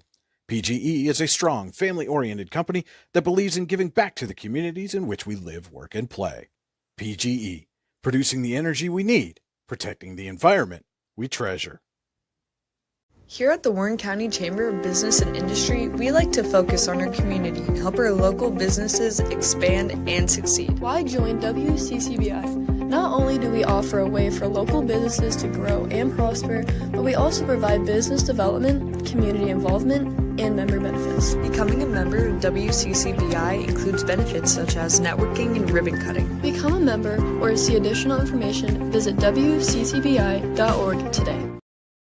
PGE is a strong, family-oriented company that believes in giving back to the communities in which we live, work, and play. PGE, producing the energy we need, protecting the environment we treasure. Here at the Warren County Chamber of Business and Industry, we like to focus on our community and help our local businesses expand and succeed. Why join WCCBI? Not only do we offer a way for local businesses to grow and prosper, but we also provide business development, community involvement, and member benefits. Becoming a member of WCCBI includes benefits such as networking and ribbon cutting. Become a member or see additional information, visit WCCBI.org today.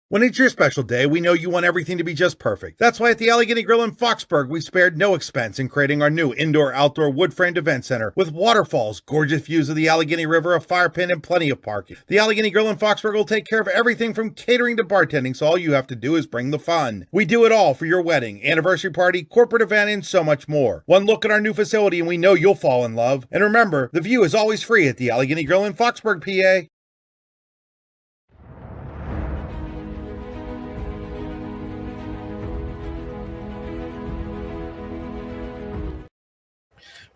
When it's your special day, we know you want everything to be just perfect. That's why at the Allegheny Grill in Foxburg, we spared no expense in creating our new indoor-outdoor wood-framed event center with waterfalls, gorgeous views of the Allegheny River, a fire pit, and plenty of parking. The Allegheny Grill in Foxburg will take care of everything from catering to bartending, so all you have to do is bring the fun. We do it all for your wedding, anniversary party, corporate event, and so much more. One look at our new facility and we know you'll fall in love. And remember, the view is always free at the Allegheny Grill in Foxburg, PA.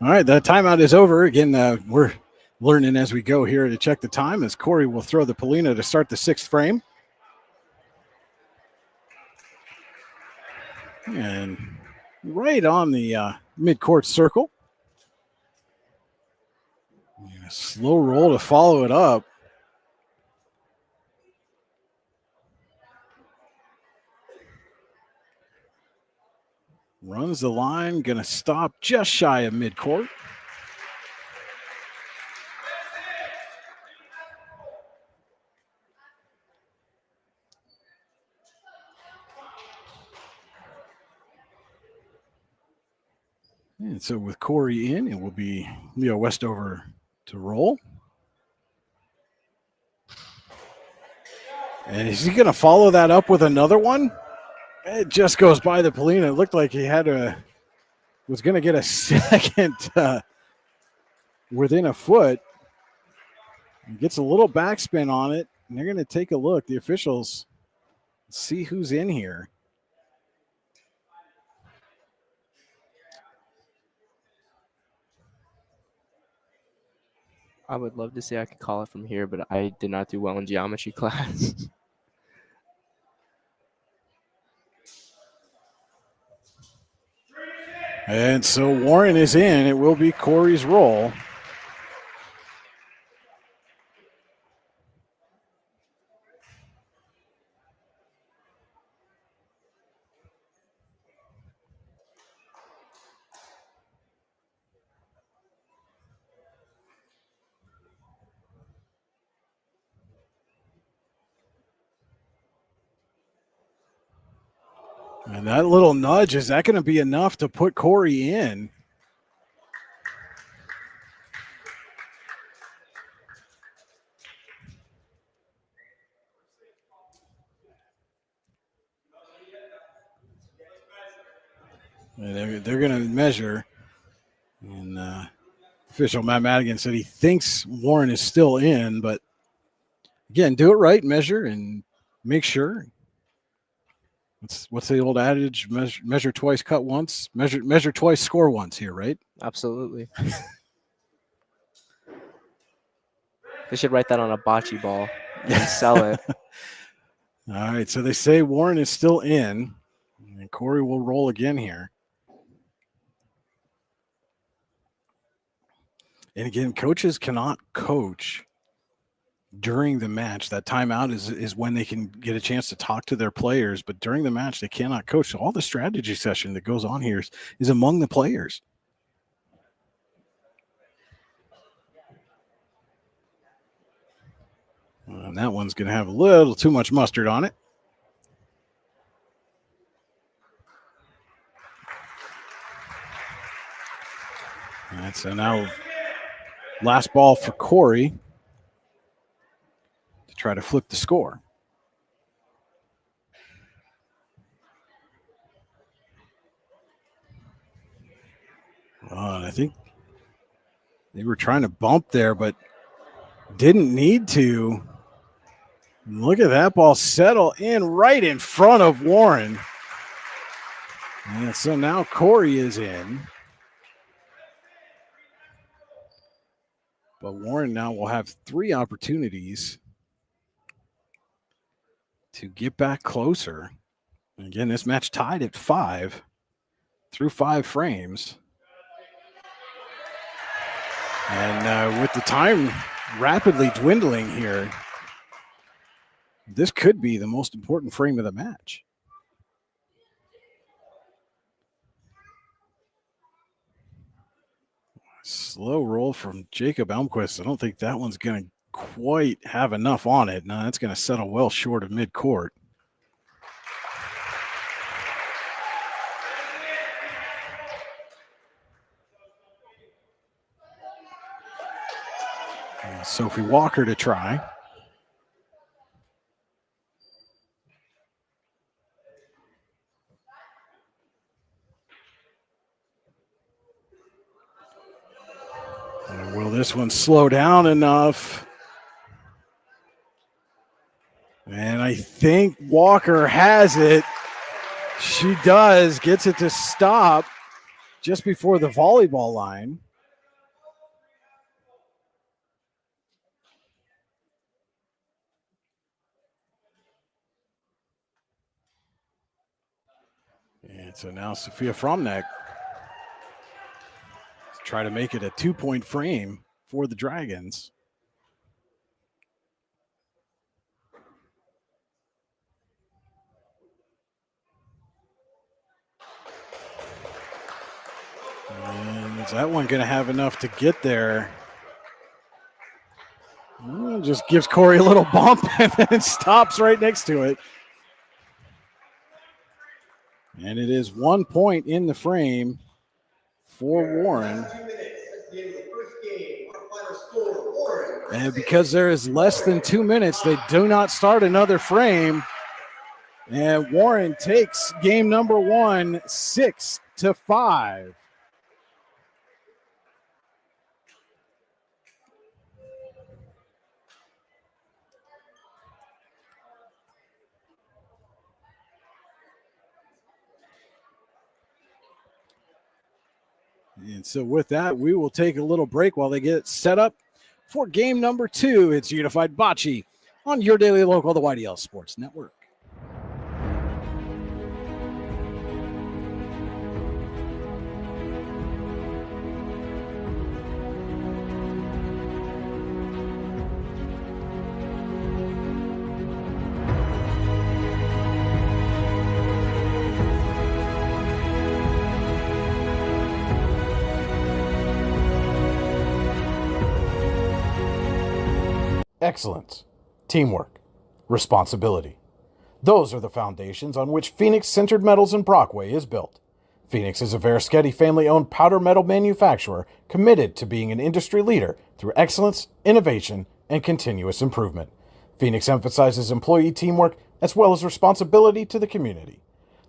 All right, the timeout is over. Again, we're learning as we go here to check the time as Corry will throw the Polina to start the 6th frame. And right on the midcourt circle. And a slow roll to follow it up. Runs the line, going to stop just shy of midcourt. And so with Corry in, it will be Leo Westover to roll. And is he going to follow that up with another one? It just goes by the Polina. It looked like he was going to get a second within a foot. He gets a little backspin on it, and they're going to take a look. The officials see who's in here. I would love to say I could call it from here, but I did not do well in geometry class. And so Warren is in. It will be Corry's roll. And that little nudge, is that going to be enough to put Corry in? And they're going to measure. And official Matt Madigan said he thinks Warren is still in, but again, do it right, measure, and make sure. What's the old adage? Measure twice, cut once. Measure twice, score once here, right? Absolutely. They should write that on a bocce ball and sell it. All right, so they say Warren is still in, and Corry will roll again here. And again, coaches cannot coach during the match. That timeout is when they can get a chance to talk to their players, but during the match, they cannot coach. So all the strategy session that goes on here is among the players. And that one's going to have a little too much mustard on it. All right, so now last ball for Corry to try to flip the score. And I think they were trying to bump there, but didn't need to. Look at that ball settle in right in front of Warren. And so now Corry is in. But Warren now will have 3 opportunities to get back closer. And again, this match tied at 5 through 5 frames. And with the time rapidly dwindling here, this could be the most important frame of the match. Slow roll from Jacob Elmquist. I don't think that one's going to quite have enough on it. No, that's going to settle well short of midcourt. And Sophie Walker to try. And will this one slow down enough? And I think Walker has it. She does, gets it to stop just before the volleyball line. And so now Sophia Fromneck try to make it a 2-point frame for the Dragons. And is that one going to have enough to get there? Well, just gives Corry a little bump and then stops right next to it. And it is 1 point in the frame for Warren. And because there is less than 2 minutes, they do not start another frame. And Warren takes game number 1, 6-5. And so with that, we will take a little break while they get set up for game number 2. It's Unified Bocce on your daily local, the YDL Sports Network. Excellence, teamwork, responsibility. Those are the foundations on which Phoenix Sintered Metals in Brockway is built. Phoenix is a Verischetti family-owned powder metal manufacturer committed to being an industry leader through excellence, innovation, and continuous improvement. Phoenix emphasizes employee teamwork as well as responsibility to the community.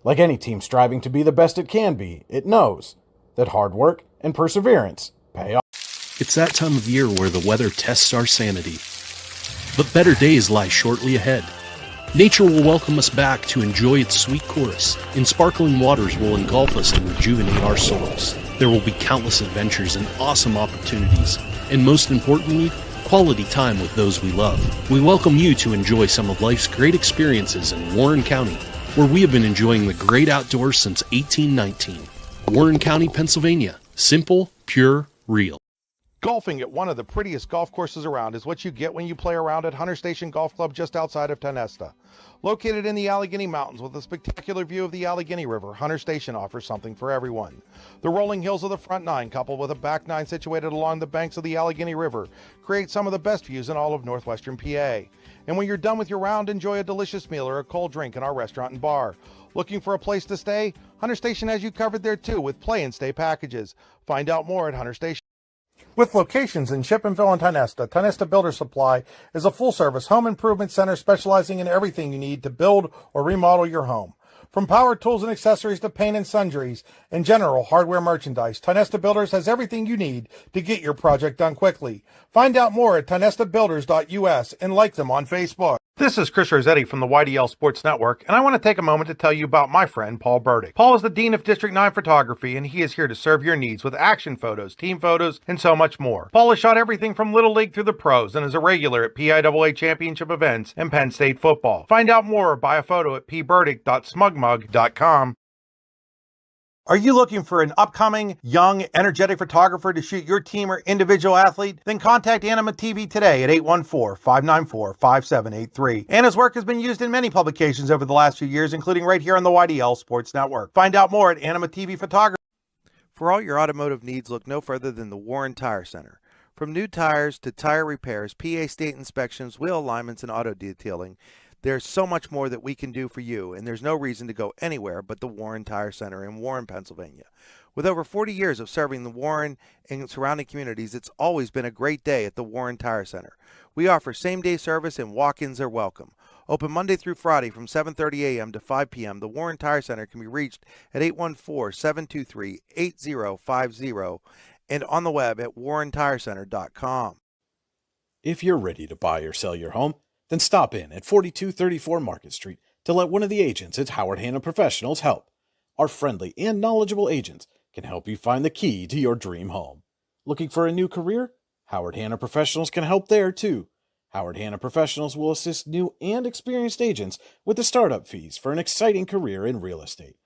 Like any team striving to be the best it can be, it knows that hard work and perseverance pay off. It's that time of year where the weather tests our sanity. But better days lie shortly ahead. Nature will welcome us back to enjoy its sweet chorus, and sparkling waters will engulf us and rejuvenate our souls. There will be countless adventures and awesome opportunities, and most importantly, quality time with those we love. We welcome you to enjoy some of life's great experiences in Warren County, where we have been enjoying the great outdoors since 1819. Warren County, Pennsylvania. Simple, pure, real. Golfing at one of the prettiest golf courses around is what you get when you play around at Hunter Station Golf Club just outside of Tonesta. Located in the Allegheny Mountains with a spectacular view of the Allegheny River, Hunter Station offers something for everyone. The rolling hills of the front nine, coupled with a back nine situated along the banks of the Allegheny River, create some of the best views in all of northwestern PA. And when you're done with your round, enjoy a delicious meal or a cold drink in our restaurant and bar. Looking for a place to stay? Hunter Station has you covered there too with play and stay packages. Find out more at Hunter Station. With locations in Chippenville and Tonesta, Tonesta Builder Supply is a full-service home improvement center specializing in everything you need to build or remodel your home. From power tools and accessories to paint and sundries and general hardware merchandise, Tonesta Builders has everything you need to get your project done quickly. Find out more at tonestabuilders.us and like them on Facebook. This is Chris Rossetti from the YDL Sports Network, and I want to take a moment to tell you about my friend Paul Burdick. Paul is the Dean of District 9 Photography, and he is here to serve your needs with action photos, team photos, and so much more. Paul has shot everything from Little League through the pros and is a regular at PIAA championship events and Penn State football. Find out more or buy a photo at pburdick.smugmug.com. Are you looking for an upcoming, young, energetic photographer to shoot your team or individual athlete? Then contact Anima TV today at 814-594-5783. Anna's work has been used in many publications over the last few years, including right here on the YDL Sports Network. Find out more at Anima TV Photography. For all your automotive needs, look no further than the Warren Tire Center. From new tires to tire repairs, PA state inspections, wheel alignments, and auto detailing, there's so much more that we can do for you, and there's no reason to go anywhere but the Warren Tire Center in Warren, Pennsylvania. With over 40 years of serving the Warren and surrounding communities, it's always been a great day at the Warren Tire Center. We offer same-day service and walk-ins are welcome. Open Monday through Friday from 7:30 a.m. to 5 p.m., the Warren Tire Center can be reached at 814-723-8050 and on the web at warrentirecenter.com. If you're ready to buy or sell your home, then stop in at 4234 Market Street to let one of the agents at Howard Hanna Professionals help. Our friendly and knowledgeable agents can help you find the key to your dream home. Looking for a new career? Howard Hanna Professionals can help there too. Howard Hanna Professionals will assist new and experienced agents with the startup fees for an exciting career in real estate.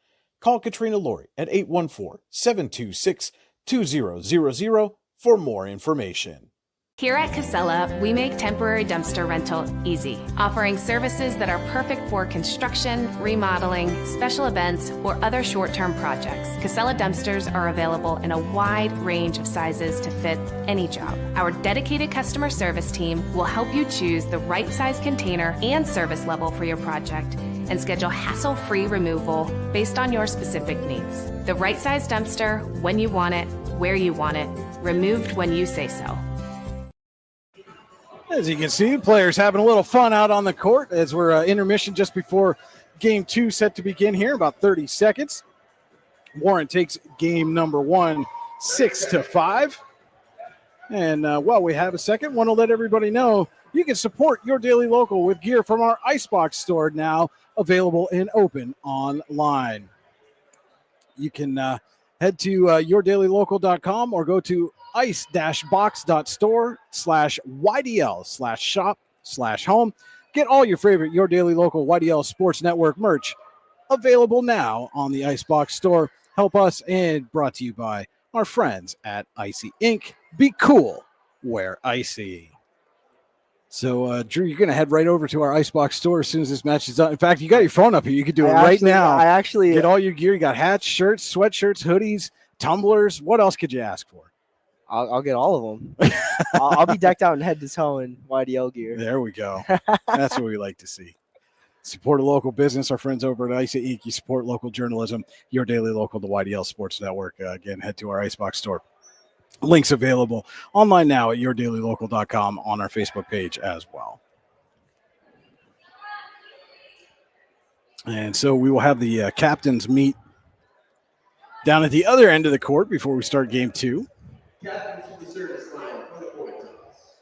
Call Katrina Laurie at 814-726-2000 for more information. Here at Casella, we make temporary dumpster rental easy, offering services that are perfect for construction, remodeling, special events, or other short-term projects. Casella dumpsters are available in a wide range of sizes to fit any job. Our dedicated customer service team will help you choose the right size container and service level for your project and schedule hassle-free removal based on your specific needs. The right size dumpster, when you want it, where you want it, removed when you say so. As you can see, players having a little fun out on the court as we're intermission just before game 2 set to begin here, about 30 seconds. Warren takes game number 1, 6-5. And while we have a second, want to let everybody know you can support your daily local with gear from our Icebox store, now available and open online. You can head to yourdailylocal.com or go to ice-box.store/YDL/shop/home. Get all your favorite Your Daily Local YDL Sports Network merch available now on the Icebox store. Help us, and brought to you by our friends at Icy Inc. Be cool, wear icy. So, Drew, you're going to head right over to our Icebox store as soon as this match is done. In fact, you got your phone up here. You can do it right now. I actually get all your gear. You got hats, shirts, sweatshirts, hoodies, tumblers. What else could you ask for? I'll get all of them. I'll be decked out in head to toe in YDL gear. There we go. That's what we like to see. Support a local business. Our friends over at Icy Inc. You support local journalism. Your Daily Local, the YDL Sports Network. Again, head to our Icebox store. Links available online now at yourdailylocal.com, on our Facebook page as well. And so we will have the captains meet down at the other end of the court before we start game 2. Captain to the service line for the point toss.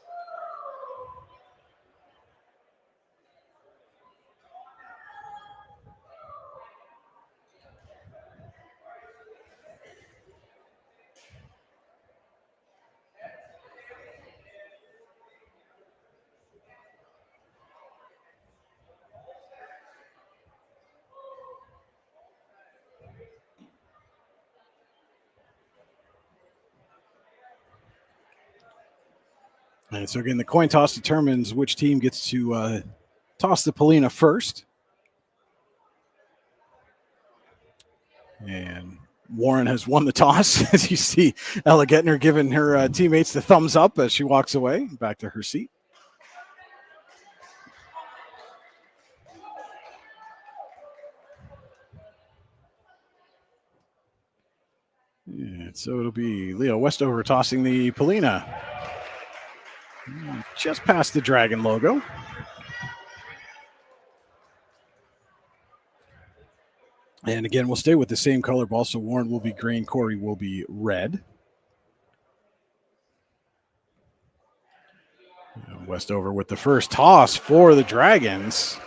And so again, the coin toss determines which team gets to toss the Polina first. And Warren has won the toss, as you see Ella Gettner giving her teammates the thumbs up as she walks away back to her seat. And so it'll be Leo Westover tossing the Polina. Just past the Dragon logo. And again, we'll stay with the same color ball. So Warren will be green, Corry will be red. And Westover with the first toss for the Dragons.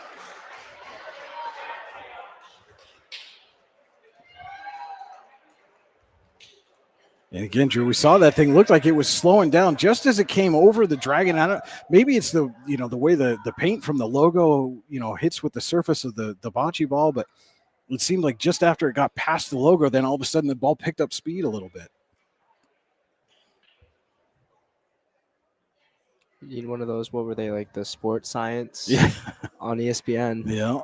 And again, Drew, we saw that thing looked like it was slowing down just as it came over the Dragon. Maybe it's the way the paint from the logo hits with the surface of the bocce ball, but it seemed like just after it got past the logo, then all of a sudden the ball picked up speed a little bit. You need one of those. What were they, like the sports science on ESPN? Yeah.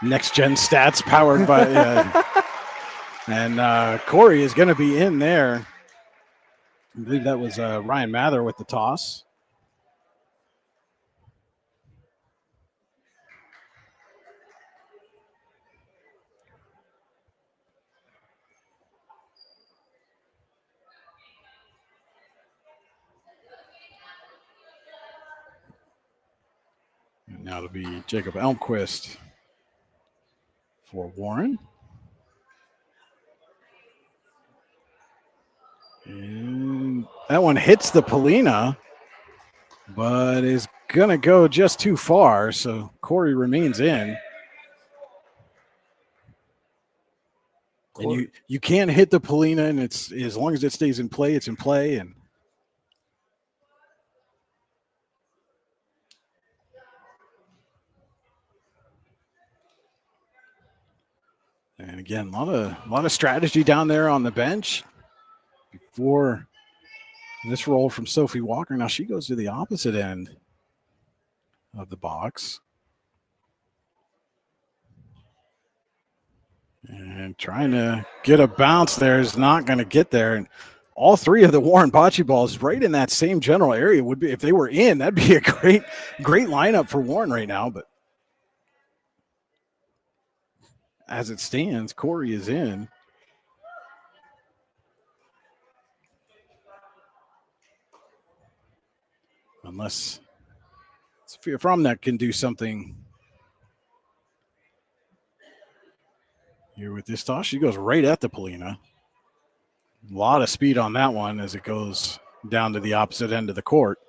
Next gen stats powered by. And Corey is going to be in there. I believe that was Ryan Mather with the toss. And now it'll be Jacob Elmquist for Warren. And that one hits the Polina, but is going to go just too far. So Corey remains in. And you can't hit the Polina, and it's as long as it stays in play, it's in play. And again, a lot of strategy down there on the bench before this roll from Sophie Walker. Now she goes to the opposite end of the box. And trying to get a bounce there is not going to get there. And all three of the Warren bocce balls right in that same general area would be, if they were in, that'd be a great lineup for Warren right now. But as it stands, Corey is in. Unless Sophia Fromnek can do something here with this toss. She goes right at the Polina. A lot of speed on that one as it goes down to the opposite end of the court.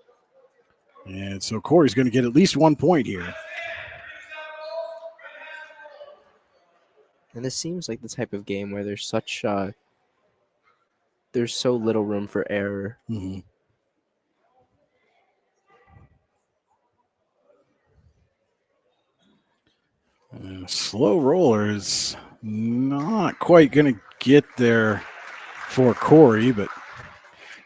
And so Corey's going to get at least 1 point here. And this seems like the type of game where there's so little room for error. Mm-hmm. And a slow roller is not quite going to get there for Corey, but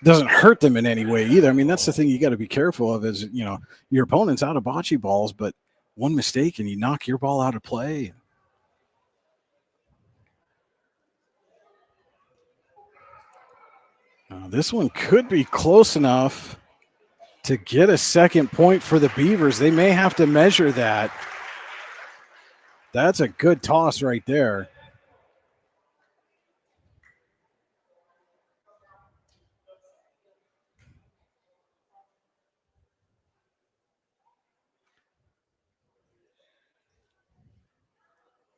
doesn't hurt them in any way either. I mean, that's the thing you got to be careful of is, your opponent's out of bocce balls, but one mistake and you knock your ball out of play. Now, this one could be close enough to get a second point for the Beavers. They may have to measure that. That's a good toss right there.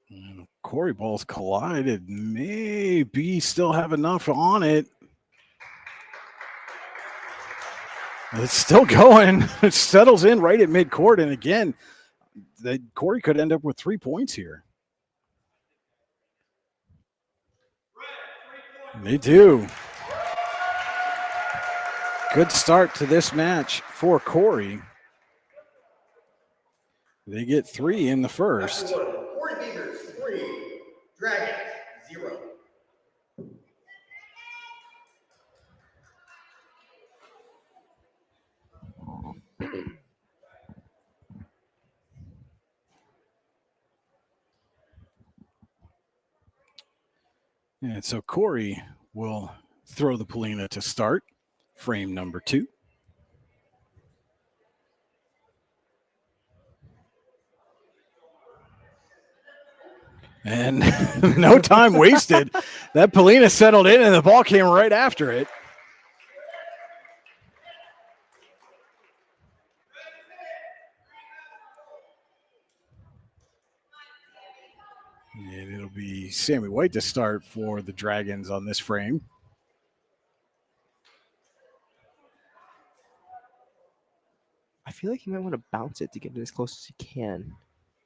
And Corey balls collided. Maybe still have enough on it. It's still going. It settles in right at midcourt. And again, Corey could end up with 3 points here. They do. Good start to this match for Corey. They get 3 in the first. Corey Beavers 3, Dragons 0. And so Corey will throw the Polina to start, frame number 2. And no time wasted. That Polina settled in and the ball came right after it. And it'll be Sammy White to start for the Dragons on this frame. I feel like he might want to bounce it to get it as close as he can.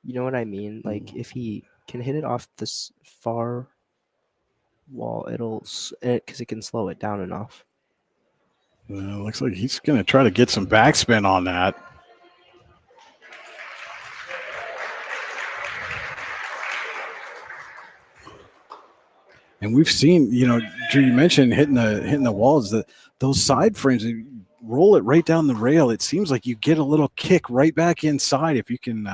You know what I mean? Like if he can hit it off this far wall, because it can slow it down enough. Looks like he's going to try to get some backspin on that. And we've seen, Drew, you mentioned hitting the walls, that those side frames, roll it right down the rail. It seems like you get a little kick right back inside if you can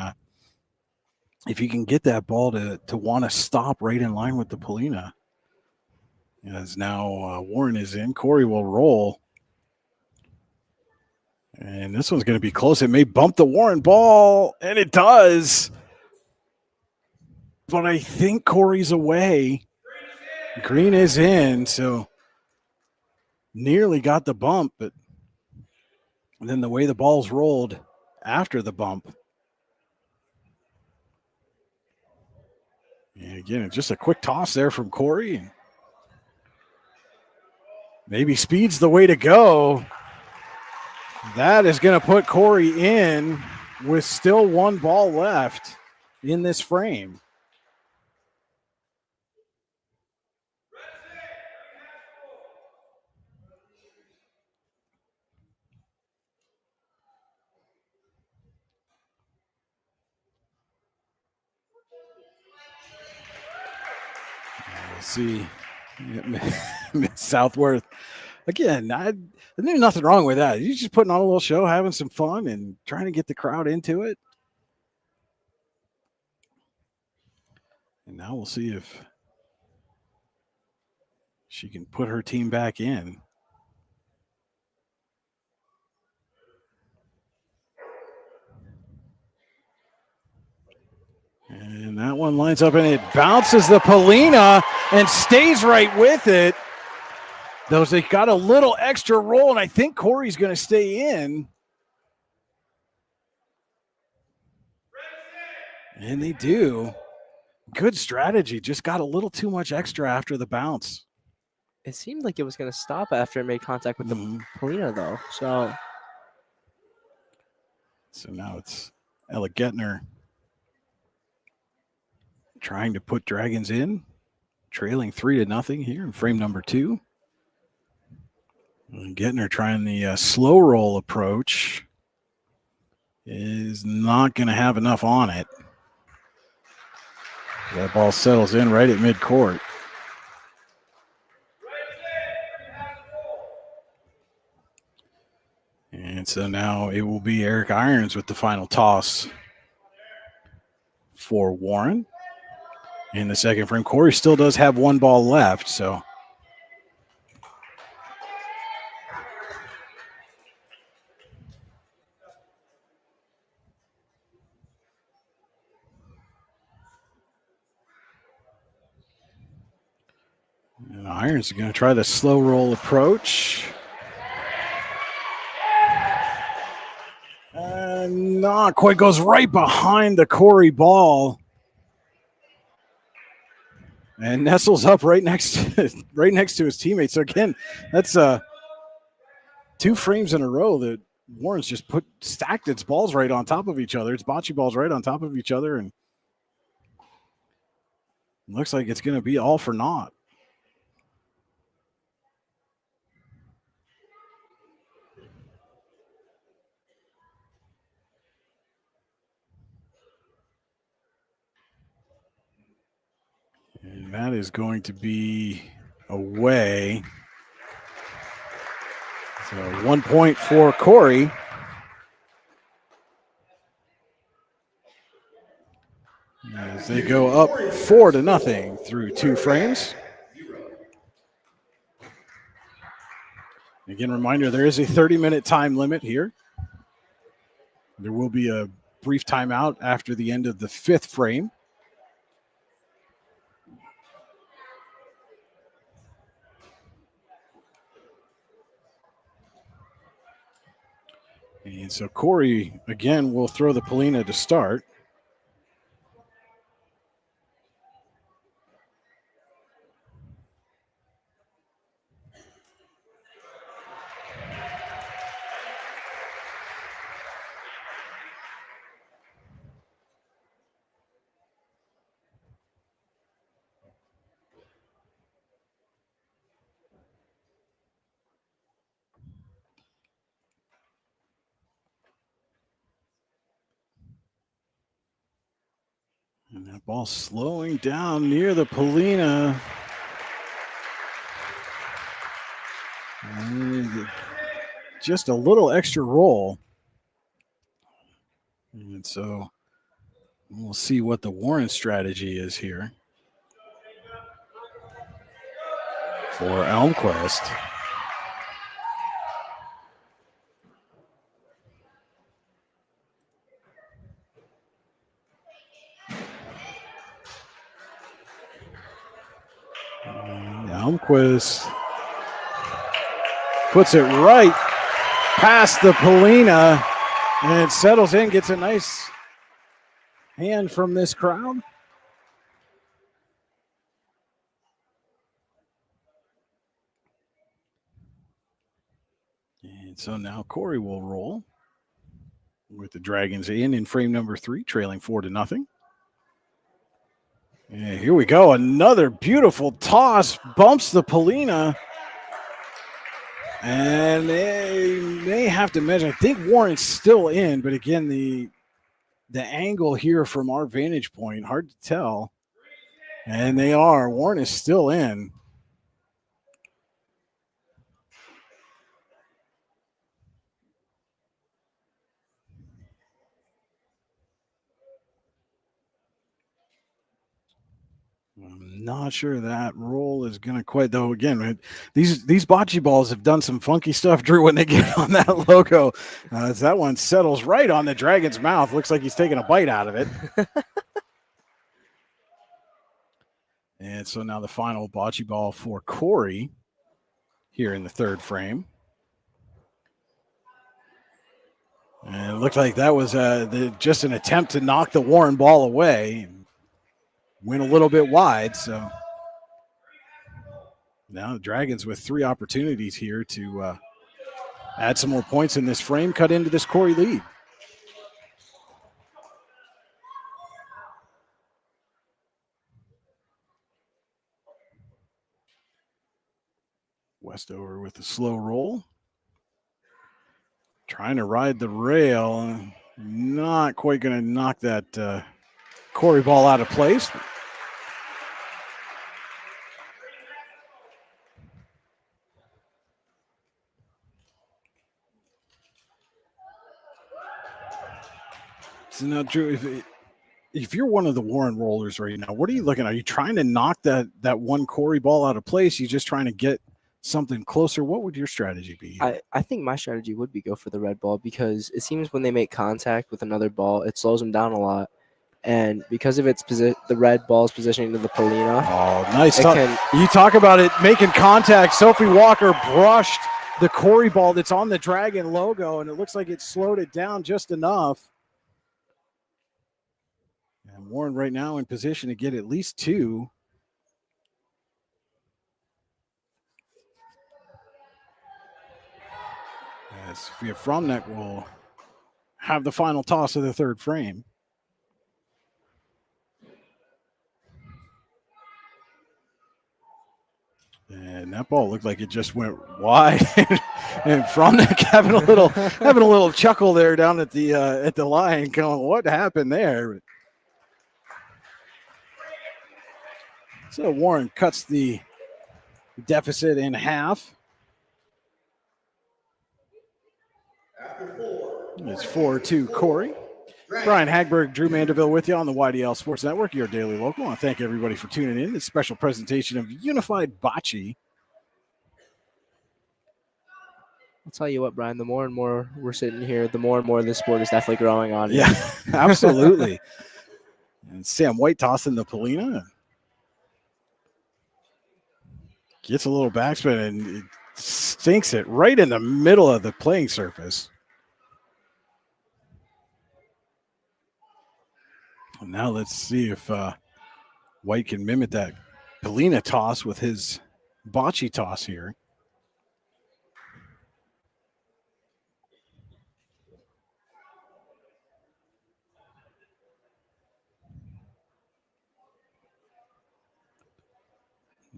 get that ball to want to stop right in line with the Polina. As now Warren is in. Corry will roll. And this one's going to be close. It may bump the Warren ball, and it does. But I think Corry's away. Green is in, so nearly got the bump, but then the way the ball's rolled after the bump. And again, just a quick toss there from Corry. Maybe speed's the way to go. That is going to put Corry in with still one ball left in this frame. We'll see. Southworth. Again, there's nothing wrong with that. You're just putting on a little show, having some fun, and trying to get the crowd into it. And now we'll see if she can put her team back in. And that one lines up, and it bounces the Polina and stays right with it. Those they got a little extra roll, and I think Corry's going to stay in. And they do. Good strategy. Just got a little too much extra after the bounce. It seemed like it was going to stop after it made contact with the Polina, though. So now it's Ella Gettner trying to put Dragons in, trailing 3-0 here in frame number 2. And Gettner trying the slow roll approach is not going to have enough on it. That ball settles in right at midcourt. And so now it will be Eric Irons with the final toss for Warren. In the second frame, Corry still does have one ball left, so. And Irons is going to try the slow roll approach. Not quite, goes right behind the Corry ball. And nestles up right next to his teammates. So again, that's 2 frames in a row that Warren's just stacked its balls right on top of each other. Its bocce balls right on top of each other, and it looks like it's going to be all for naught. And that is going to be away. So 1 point for Corry. As they go up 4-0 through 2 frames. Again, reminder, there is a 30-minute time limit here. There will be a brief timeout after the end of the 5th frame. And so Corry, again, will throw the Polina to start. And that ball slowing down near the Polina. And just a little extra roll. And so we'll see what the Warren strategy is here. for Elmquist. Elmquist puts it right past the Polina, and it settles in, gets a nice hand from this crowd. And so now Corry will roll with the Dragons in frame number 3, trailing 4-0. And here we go. Another beautiful toss, bumps the Polina. And they may have to measure. I think Warren's still in, but again, the angle here from our vantage point, hard to tell. And they are. Warren is still in. I'm not sure that roll is going to quite, though. Again, these bocce balls have done some funky stuff, Drew, when they get on that logo. As that one settles right on the Dragon's mouth. Looks like he's taking a bite out of it. And so now the final bocce ball for Corry here in the third frame. And it looked like that was just an attempt to knock the Warren ball away. Went a little bit wide, so now the Dragons with 3 opportunities here to add some more points in this frame, cut into this Corry lead. Westover with a slow roll. Trying to ride the rail. Not quite going to knock that Corry ball out of place. So now, Drew, if you're one of the Warren rollers right now, what are you looking at? Are you trying to knock that one Corry ball out of place? You just trying to get something closer? What would your strategy be? I think my strategy would be go for the red ball, because it seems when they make contact with another ball, it slows them down a lot. And because of its the red ball's positioning to the Polina. Oh, nice. You talk about it making contact. Sophie Walker brushed the Corry ball that's on the Dragon logo, and it looks like it slowed it down just enough. And Warren right now in position to get at least 2. As Sophia Fromneck will have the final toss of the third frame. And that ball looked like it just went wide, and Fromneck having a little chuckle there down at the line, going, "What happened there?" So Warren cuts the deficit in half. It's 4-2 Corry. Brian Hagberg, Drew Mandeville with you on the YDL Sports Network, your daily local. I want to thank everybody for tuning in. This special presentation of Unified Bocce. I'll tell you what, Brian, the more and more we're sitting here, the more and more this sport is definitely growing on. Yeah, absolutely. And Sam White tossing the Polina. Gets a little backspin and it sinks it right in the middle of the playing surface. And now let's see if White can mimic that Polina toss with his bocce toss here.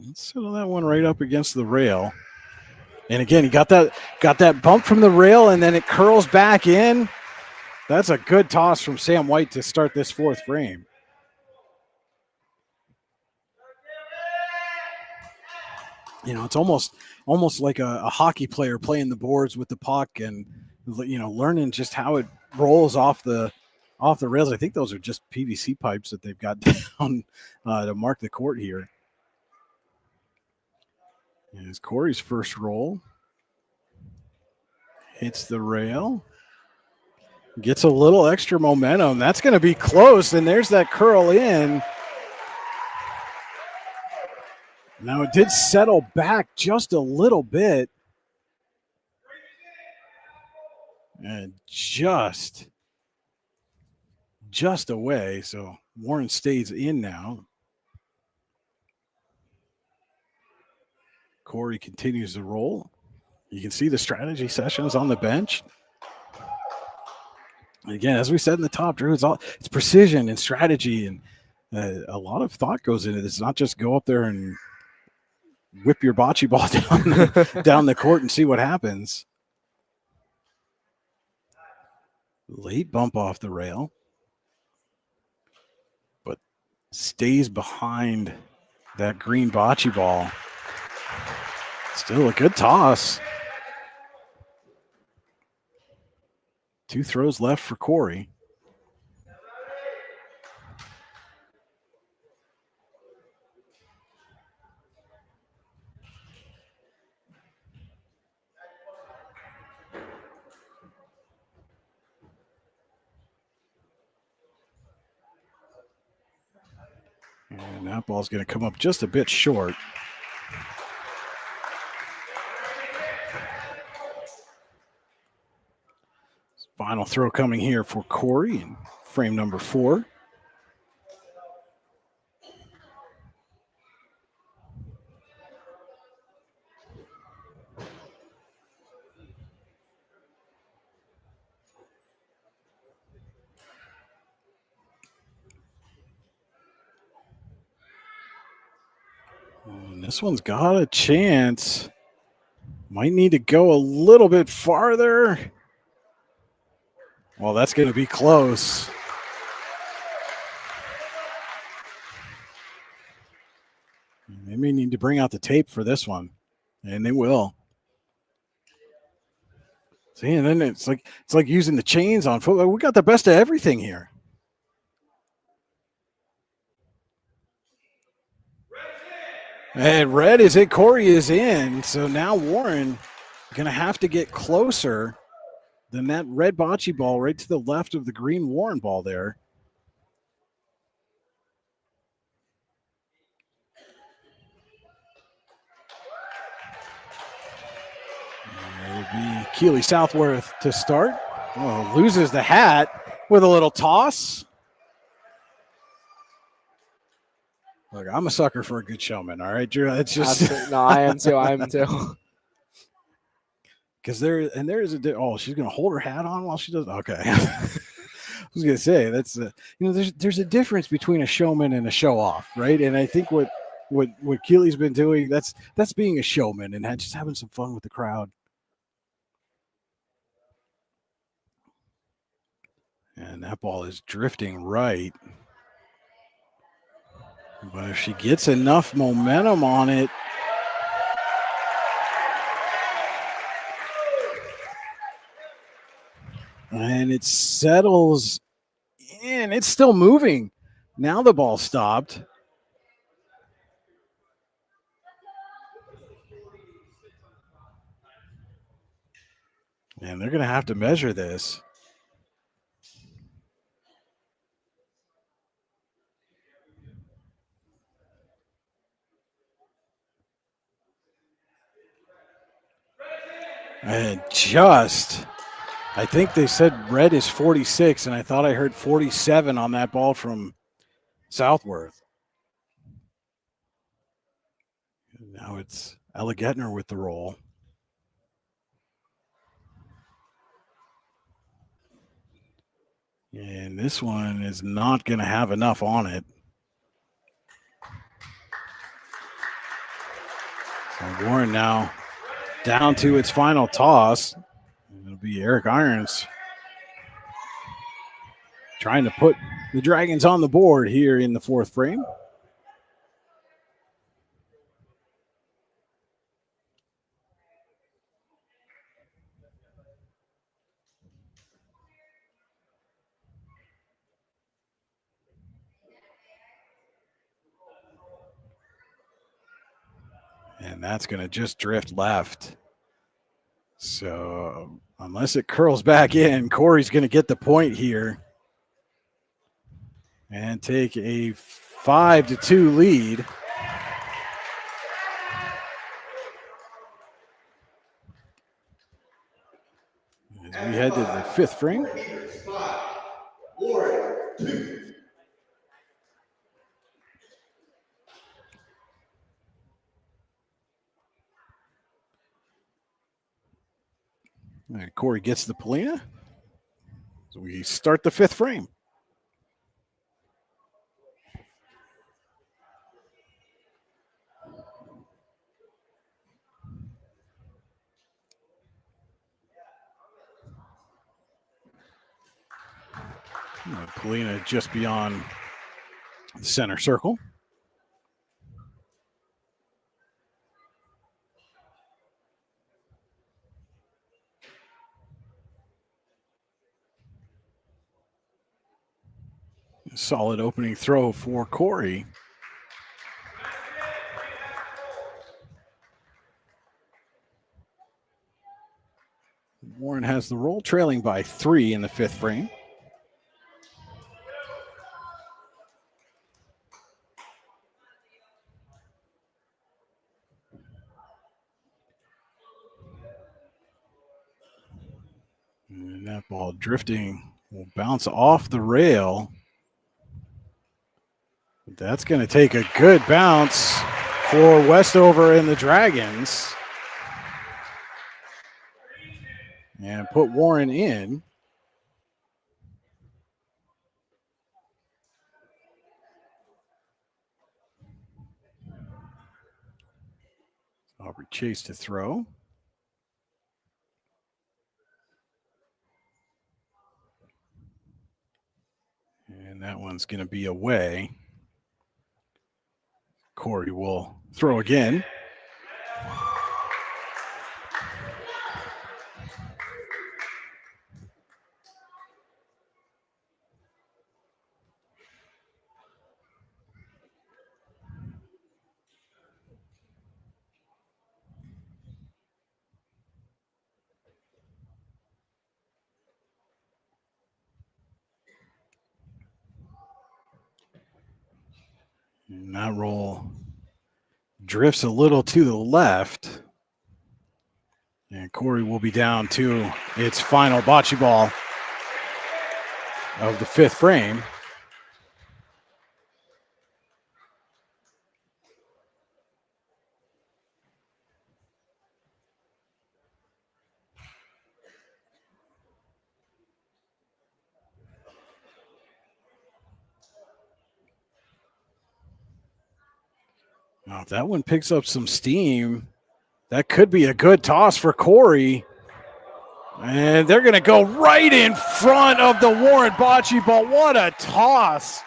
Let's settle that one right up against the rail. And again, he got that bump from the rail, and then it curls back in. That's a good toss from Sam White to start this fourth frame. You know, it's almost like a hockey player playing the boards with the puck and, you know, learning just how it rolls off the rails. I think those are just PVC pipes that they've got down to mark the court here. Is Corey's first roll. Hits the rail. Gets a little extra momentum. That's going to be close, and there's that curl in. Now it did settle back just a little bit. And just away. So Warren stays in now. Corry continues to roll. You can see the strategy sessions on the bench. Again, as we said in the top, Drew, it's precision and strategy, and a lot of thought goes into this. It's not just go up there and whip your bocce ball down the court and see what happens. Late bump off the rail, but stays behind that green bocce ball. Still a good toss. 2 throws left for Corry. And that ball's going to come up just a bit short. Final throw coming here for Corry in frame number 4. And this one's got a chance. Might need to go a little bit farther. Well, that's going to be close. They may need to bring out the tape for this one, and they will. See, and then it's like using the chains on football. We got the best of everything here. And red is it. Corry is in. So now Warren going to have to get closer than that red bocce ball right to the left of the green Warren ball there. It would be Keeley Southworth to start. Oh, loses the hat with a little toss. Look, I'm a sucker for a good showman. All right, Drew. It's just no, I am too. I am too. Because there is a she's gonna hold her hat on while she does. Okay, I was gonna say that's there's a difference between a showman and a show off, right? And I think what Keeley's been doing that's being a showman and just having some fun with the crowd. And that ball is drifting right. But if she gets enough momentum on it, and it settles in, it's still moving. Now the ball stopped. And they're going to have to measure this. And I think they said red is 46, and I thought I heard 47 on that ball from Southworth. Now it's Ella Gettner with the roll. And this one is not going to have enough on it. So Warren now down to its final toss. It'll be Eric Irons trying to put the Dragons on the board here in the 4th frame. And that's going to just drift left. So unless it curls back in, Corry's going to get the point here and take a 5-2 lead. As we head to the fifth frame. All right, Corry gets the Polina. So we start the fifth frame. Polina just beyond the center circle. Solid opening throw for Corry. Warren has the roll, trailing by 3 in the fifth frame. And that ball drifting will bounce off the rail. That's going to take a good bounce for Westover and the Dragons. And put Warren in. Aubrey Chase to throw. And that one's going to be away. Corry will throw again. And that roll drifts a little to the left. And Corry will be down to its final bocce ball of the fifth frame. Now, if that one picks up some steam, that could be a good toss for Corry. And they're going to go right in front of the Warren bocce ball. What a toss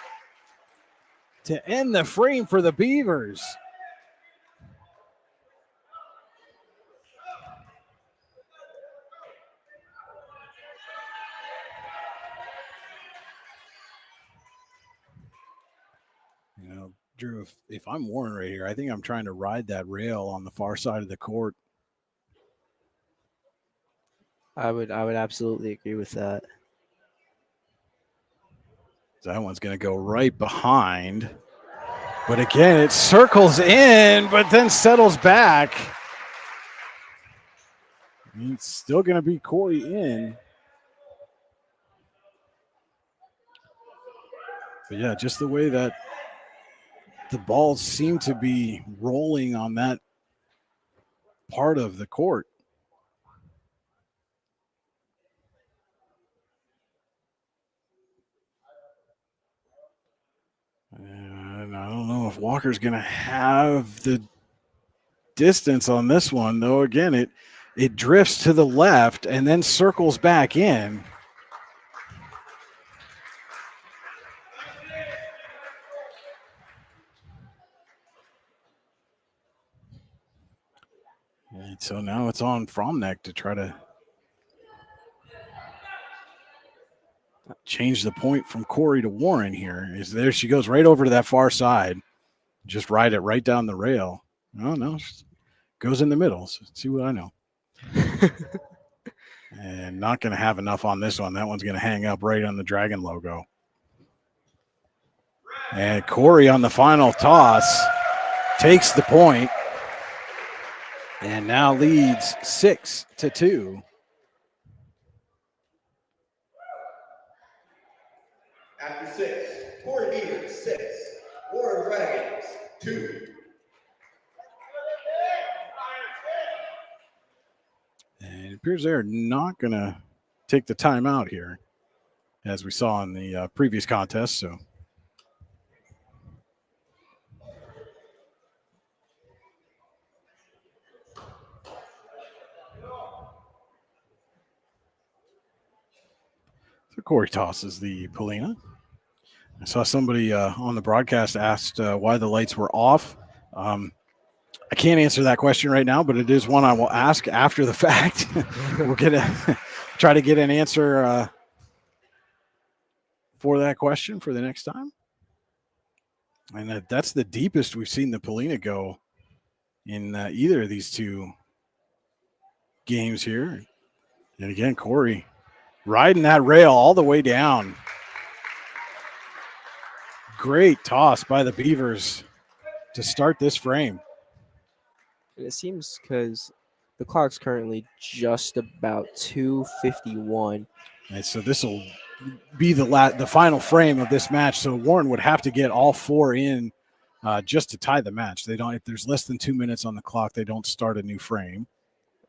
to end the frame for the Beavers. You know, Drew, if I'm Warren right here, I think I'm trying to ride that rail on the far side of the court. I would absolutely agree with that. That one's going to go right behind. But again, it circles in, but then settles back. It's still going to be Corry in. But yeah, just the way that the balls seem to be rolling on that part of the court. And I don't know if Walker's going to have the distance on this one, though. Again, it drifts to the left and then circles back in. And so now it's on Fromneck to try to change the point from Corry to Warren here. There she goes right over to that far side. Just ride it right down the rail. Oh, no. Goes in the middle. So see what I know. And not going to have enough on this one. That one's going to hang up right on the Dragon logo. And Corry on the final toss takes the point and now leads 6-2. After 6, Corry Beavers 6, Warren Dragons 2. And it appears they're not going to take the timeout here, as we saw in the previous contest. So Corry tosses the Polina. I saw somebody on the broadcast asked why the lights were off. I can't answer that question right now, but it is one I will ask after the fact. We'll try to get an answer for that question for the next time. And that's the deepest we've seen the Polina go in either of these two games here. And again, Corry riding that rail all the way down. Great toss by the Beavers to start this frame. And it seems because the clock's currently just about 2:51. And so this will be the final frame of this match. So Warren would have to get all four in just to tie the match. They don't. If there's less than 2 minutes on the clock, they don't start a new frame.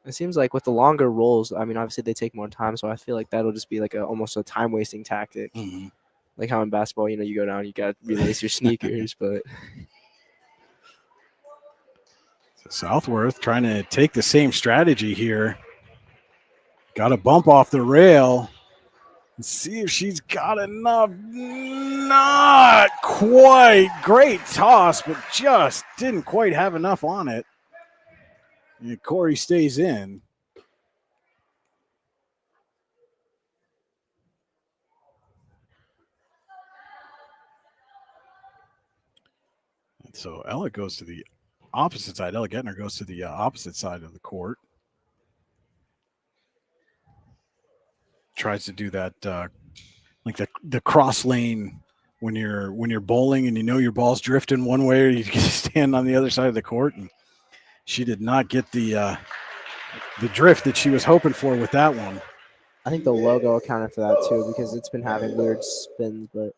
It seems like with the longer rolls, I mean, obviously they take more time, so I feel like that'll just be like almost a time wasting tactic. Mm-hmm. Like how in basketball, you go down, you got to release your sneakers, but. Southworth trying to take the same strategy here. Got a bump off the rail. Let's see if she's got enough. Not quite. Great toss, but just didn't quite have enough on it. And Corry stays in. And so Ella goes to the opposite side. Ella Gettner goes to the opposite side of the court. Tries to do that like the cross lane when you're bowling and your ball's drifting one way, or you can stand on the other side of the court. And she did not get the drift that she was hoping for with that one. I think the logo accounted for that too, because it's been having weird spins, but.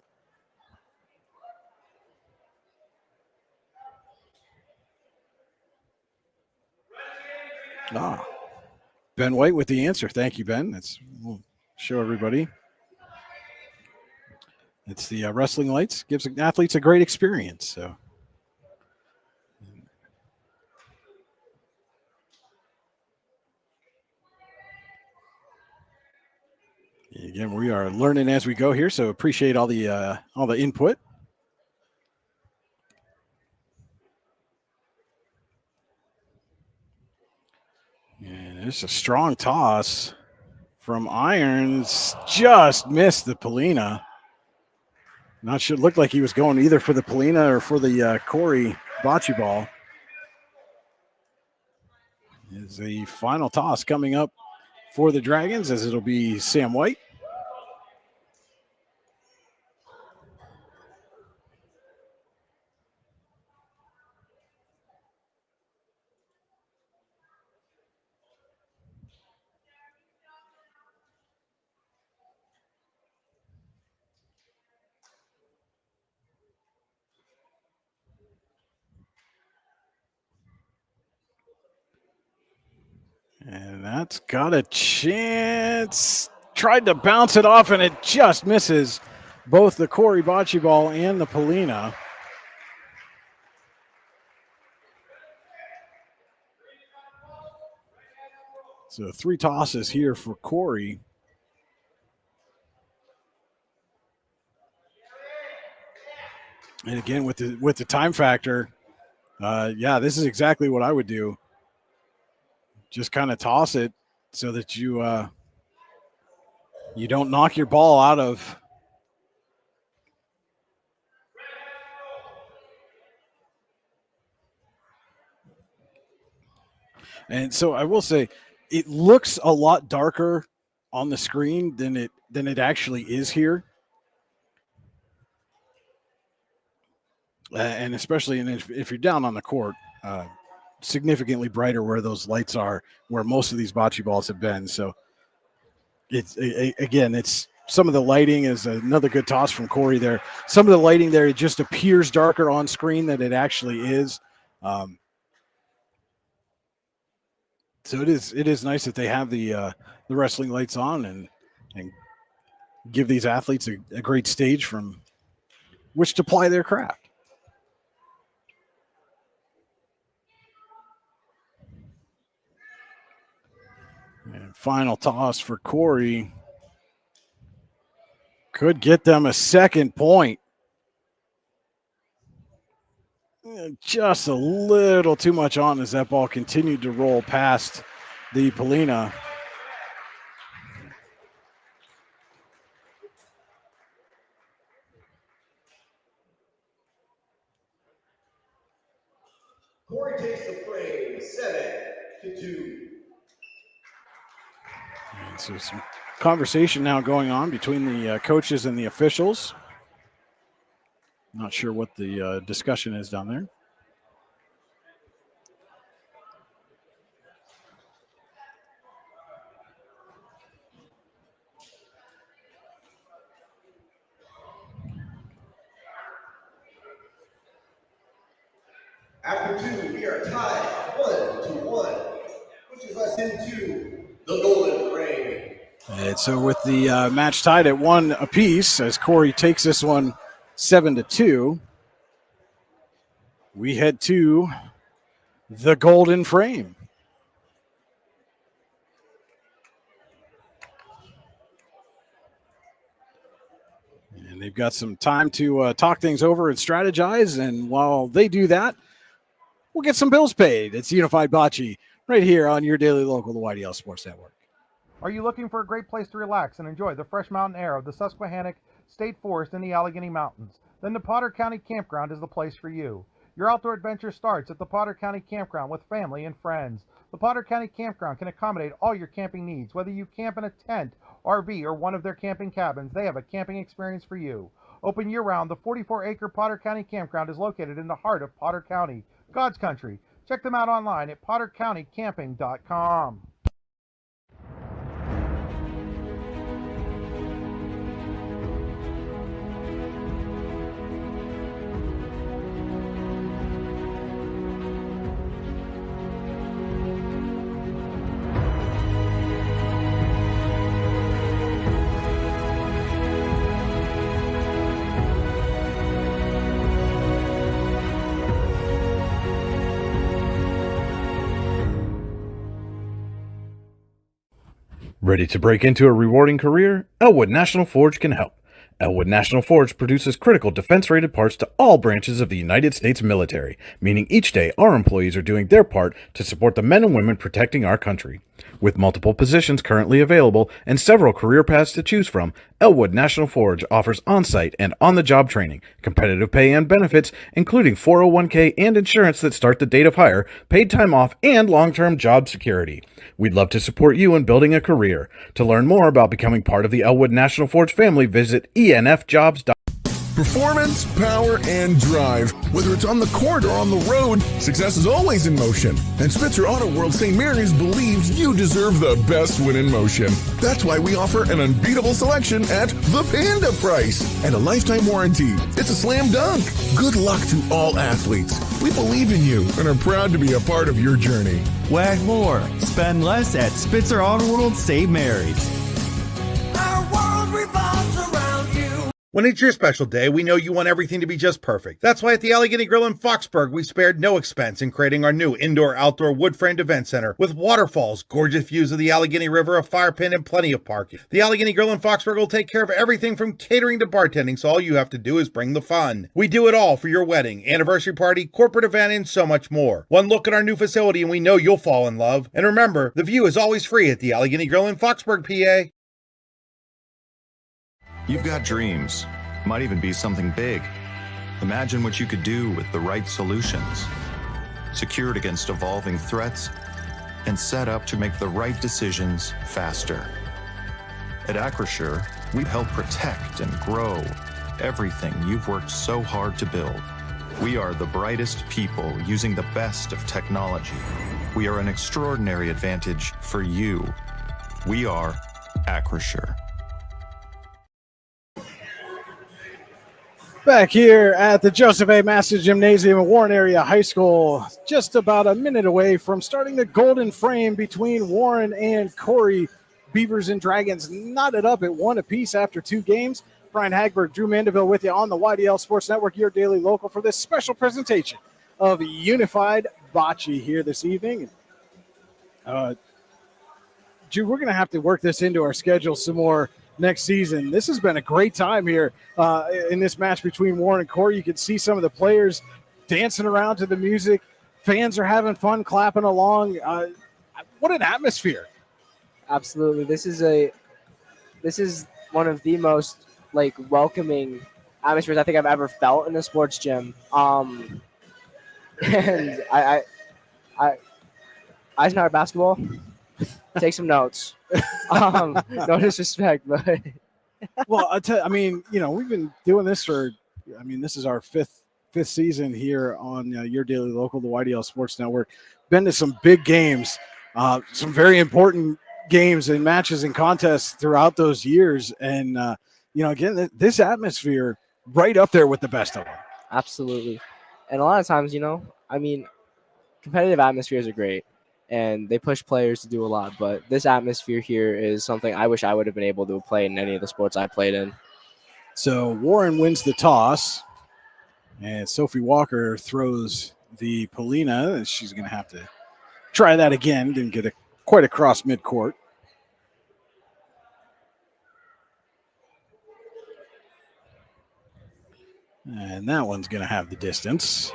Ben White with the answer. Thank you, Ben. We'll show everybody. It's the wrestling lights. Gives athletes a great experience. So, again, we are learning as we go here. So appreciate all the input. And it's a strong toss from Irons. Just missed the Polina. Not sure. It looked like he was going either for the Polina or for the Corry bocce ball. Is the final toss coming up for the Dragons, as it'll be Sam White. And that's got a chance. Tried to bounce it off, and it just misses both the Corry bocce ball and the Polina. So 3 tosses here for Corry. And again, with the time factor, this is exactly what I would do. Just kind of toss it so that you don't knock your ball out of. And so I will say it looks a lot darker on the screen than it actually is here. And especially if you're down on the court, significantly brighter where those lights are, where most of these bocce balls have been. So it's some of the lighting is another good toss from Corry there. Some of the lighting there, it just appears darker on screen than it actually is. So it is nice that they have the wrestling lights on and give these athletes a great stage from which to ply their craft. And final toss for Corry could get them a second point. Just a little too much on as that ball continued to roll past the Polina. Corry takes the frame, 7-2. And so some conversation now going on between the coaches and the officials. Not sure what the discussion is down there. After two, we are tied 1-1, which is us into the golden frame. And so with the match tied at 1 apiece, as Corry takes this one 7-2, we head to the golden frame. And they've got some time to talk things over and strategize. And while they do that, we'll get some bills paid. It's Unified Bocce right here on your daily local, the YDL Sports Network. Are you looking for a great place to relax and enjoy the fresh mountain air of the Susquehannock State Forest in the Allegheny Mountains? Then the Potter County Campground is the place for you. Your outdoor adventure starts at the Potter County Campground with family and friends. The Potter County Campground can accommodate all your camping needs. Whether you camp in a tent, RV, or one of their camping cabins, they have a camping experience for you. Open year-round, the 44-acre Potter County Campground is located in the heart of Potter County, God's country. Check them out online at pottercountycamping.com. Ready to break into a rewarding career? Elwood National Forge can help. Elwood National Forge produces critical defense-rated parts to all branches of the United States military, meaning each day our employees are doing their part to support the men and women protecting our country. With multiple positions currently available and several career paths to choose from, Elwood National Forge offers on-site and on-the-job training, competitive pay and benefits, including 401k and insurance that start the date of hire, paid time off, and long-term job security. We'd love to support you in building a career. To learn more about becoming part of the Elwood National Forge family, visit enfjobs.com. Performance, power, and drive. Whether it's on the court or on the road, success is always in motion. And Spitzer Auto World St. Mary's believes you deserve the best win in motion. That's why we offer an unbeatable selection at the Panda price and a lifetime warranty. It's a slam dunk. Good luck to all athletes. We believe in you and are proud to be a part of your journey. Wag more, spend less at Spitzer Auto World St. Mary's. Our world revolves around you. When it's your special day, we know you want everything to be just perfect. That's why at the Allegheny Grill in Foxburg, we spared no expense in creating our new indoor-outdoor wood-framed event center with waterfalls, gorgeous views of the Allegheny River, a fire pit, and plenty of parking. The Allegheny Grill in Foxburg will take care of everything from catering to bartending, so all you have to do is bring the fun. We do it all for your wedding, anniversary party, corporate event, and so much more. One look at our new facility and we know you'll fall in love. And remember, the view is always free at the Allegheny Grill in Foxburg, PA. You've got dreams. Might even be something big. Imagine what you could do with the right solutions. Secured against evolving threats, and set up to make the right decisions faster. At Acrisure, we help protect and grow everything you've worked so hard to build. We are the brightest people using the best of technology. We are an extraordinary advantage for you. We are Acrisure. Back here at the Joseph A. Masters Gymnasium at Warren Area High School, just about a minute away from starting the golden frame between Warren and Corry. Beavers and Dragons knotted up at 1 apiece after 2 games. Brian Hagberg, Drew Mandeville with you on the YDL Sports Network, your daily local, for this special presentation of Unified Bocce here this evening. Drew, we're going to have to work this into our schedule some more next season. This has been a great time here in this match between Warren and Corry. You can see some of the players dancing around to the music. Fans are having fun, clapping along. What an atmosphere. Absolutely. This is one of the most welcoming atmospheres I think I've ever felt in a sports gym. And I Eisenhower basketball, take some notes. No disrespect, but well, we've been doing this for, this is our fifth season here on your daily local, the YDL Sports Network. Been to some big games, some very important games and matches and contests throughout those years. And, again, this atmosphere right up there with the best of them. Absolutely. And a lot of times, competitive atmospheres are great and they push players to do a lot. But this atmosphere here is something I wish I would have been able to play in any of the sports I played in. So Warren wins the toss and Sophie Walker throws the Polina. She's going to have to try that again. Didn't get quite across midcourt. And that one's going to have the distance.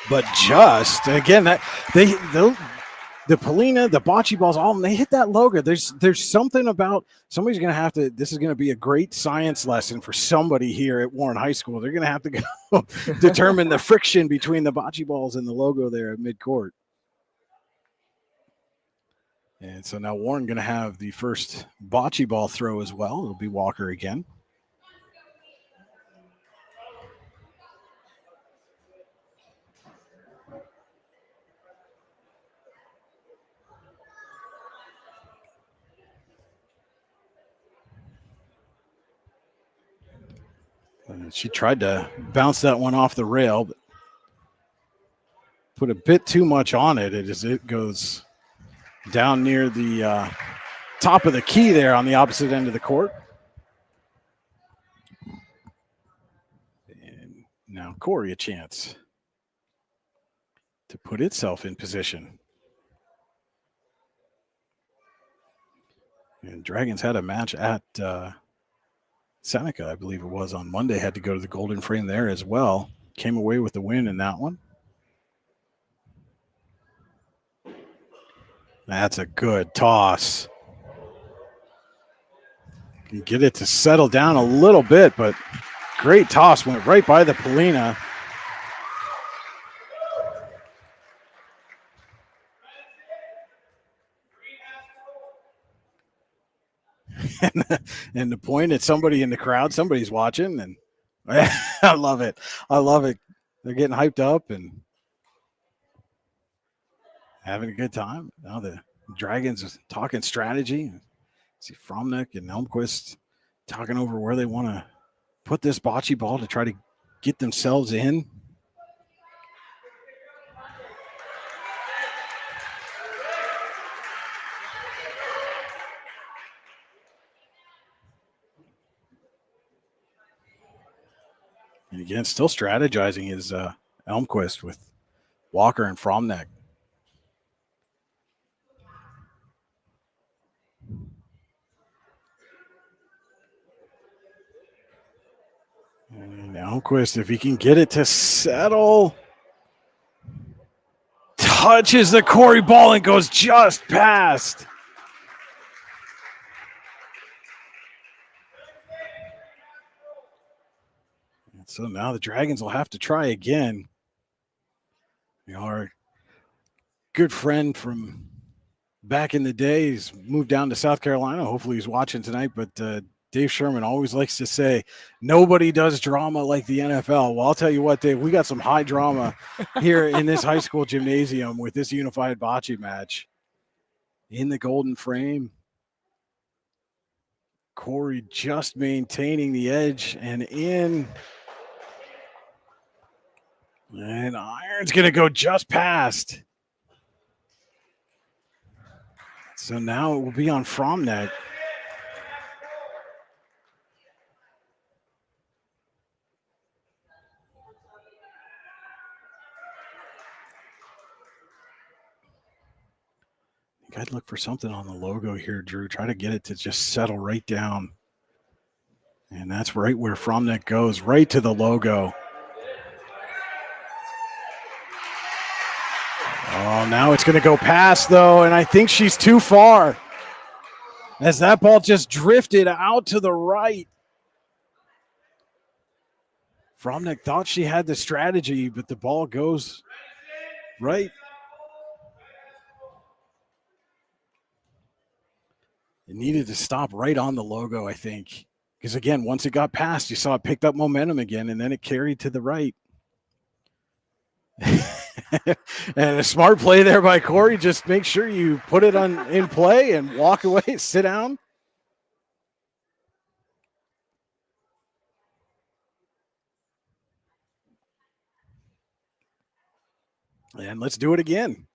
But just, again, that the Polina, the bocce balls, all they hit that logo. There's something about somebody's going to have to, this is going to be a great science lesson for somebody here at Warren High School. They're going to have to go determine the friction between the bocce balls and the logo there at midcourt. And so now Warren going to have the first bocce ball throw as well. It'll be Walker again. And she tried to bounce that one off the rail, but put a bit too much on it as it goes down near the top of the key there on the opposite end of the court. And now Corry a chance to put itself in position. And Dragons had a match at Seneca, I believe it was, on Monday. Had to go to the golden frame there as well. Came away with the win in that one. That's a good toss. Can get it to settle down a little bit, but great toss. Went right by the Polina. and to point at somebody in the crowd, somebody's watching, and I love it. I love it. They're getting hyped up and having a good time. Now the Dragons are talking strategy. See Fromnick and Elmquist talking over where they want to put this bocce ball to try to get themselves in. And again, still strategizing is Elmquist with Walker and Fromnick. And Elmquist, if he can get it to settle, touches the Corry ball and goes just past. So now the Dragons will have to try again. Our good friend from back in the day. He's moved down to South Carolina. Hopefully he's watching tonight. But Dave Sherman always likes to say, nobody does drama like the NFL. Well, I'll tell you what, Dave, we got some high drama here in this high school gymnasium with this unified bocce match. In the golden frame, Corry just maintaining the edge and in. And iron's going to go just past. So now it will be on Fromneck. I'd look for something on the logo here, Drew. Try to get it to just settle right down. And that's right where Fromneck goes, right to the logo. Oh, now it's going to go past, though, and I think she's too far. As that ball just drifted out to the right. Fromneck thought she had the strategy, but the ball goes right. It needed to stop right on the logo, I think. Because, again, once it got past, you saw it picked up momentum again, and then it carried to the right. And a smart play there by Corry. Just make sure you put it in play and walk away, sit down. And let's do it again.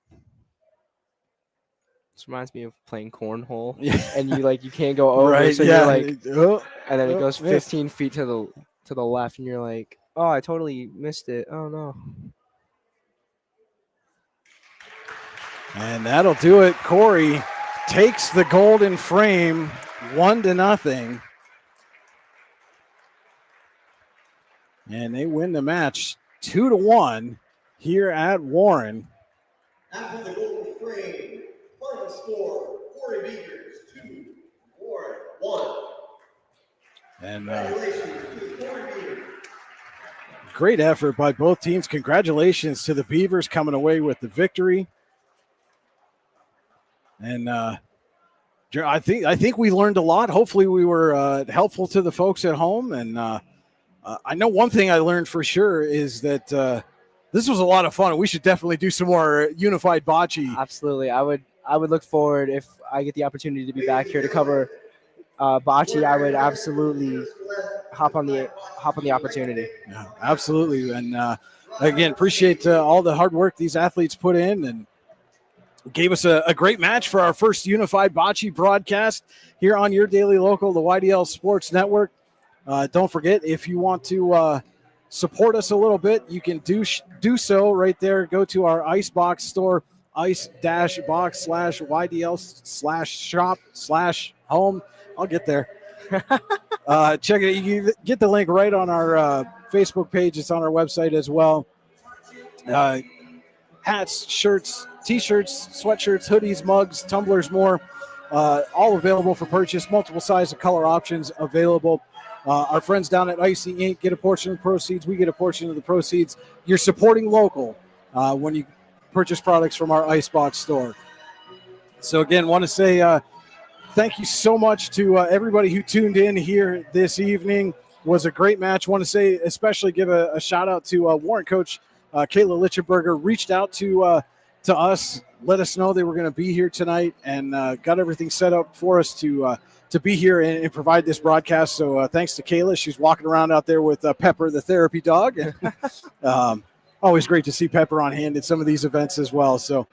This reminds me of playing cornhole. Yeah. And you can't go over, Right, so yeah. you're like, and then it goes miss. 15 feet to the left, and you're like, oh, I totally missed it. Oh no. And that'll do it. Corry takes the golden frame 1-0. And they win the match 2-1 here at Warren. After the golden frame, final score, Corry Beavers 2, Warren 1. And Congratulations to the Corry Beavers. great effort by both teams. Congratulations to the Beavers coming away with the victory. And I think we learned a lot. Hopefully we were helpful to the folks at home. And I know one thing I learned for sure is that this was a lot of fun. We should definitely do some more unified bocce. Absolutely. I would look forward, if I get the opportunity to be back here to cover bocce, I would absolutely hop on the opportunity. Yeah, absolutely. And again, appreciate all the hard work these athletes put in, and gave us a great match for our first unified bocce broadcast here on your daily local, the YDL Sports Network. Don't forget, if you want to support us a little bit, you can do so right there. Go to our Icebox store, ice-box/ydl/shop/home. I'll get there. Check it. You can get the link right on our Facebook page. It's on our website as well. Hats, shirts, T-shirts, sweatshirts, hoodies, mugs, tumblers, more. All available for purchase. Multiple size and color options available. Our friends down at Icy Inc. get a portion of the proceeds. We get a portion of the proceeds. You're supporting local when you purchase products from our Icebox store. So, again, want to say thank you so much to everybody who tuned in here this evening. It was a great match. Want to say especially give a shout-out to Warren coach Kayla Litchenberger. Reached out to us, let us know they were going to be here tonight, and got everything set up for us to be here and provide this broadcast. So thanks to Kayla. She's walking around out there with Pepper, the therapy dog. Always great to see Pepper on hand at some of these events as well. So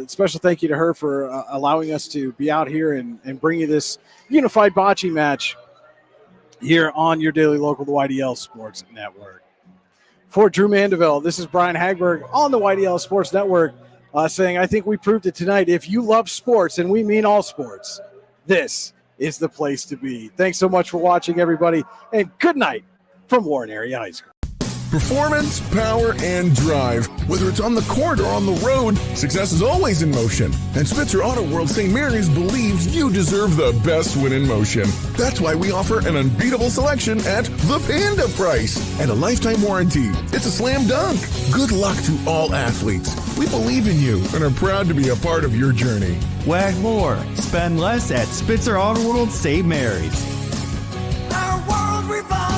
special thank you to her for allowing us to be out here and bring you this unified bocce match here on your daily local, the YDL Sports Network. For Drew Mandeville, this is Brian Hagberg on the YDL Sports Network saying, I think we proved it tonight. If you love sports, and we mean all sports, this is the place to be. Thanks so much for watching, everybody, and good night from Warren Area High School. Performance, power, and drive. Whether it's on the court or on the road, success is always in motion. And Spitzer Auto World St. Mary's believes you deserve the best win in motion. That's why we offer an unbeatable selection at the Panda price and a lifetime warranty. It's a slam dunk. Good luck to all athletes. We believe in you and are proud to be a part of your journey. Wag more, spend less at Spitzer Auto World St. Mary's. Our world revolves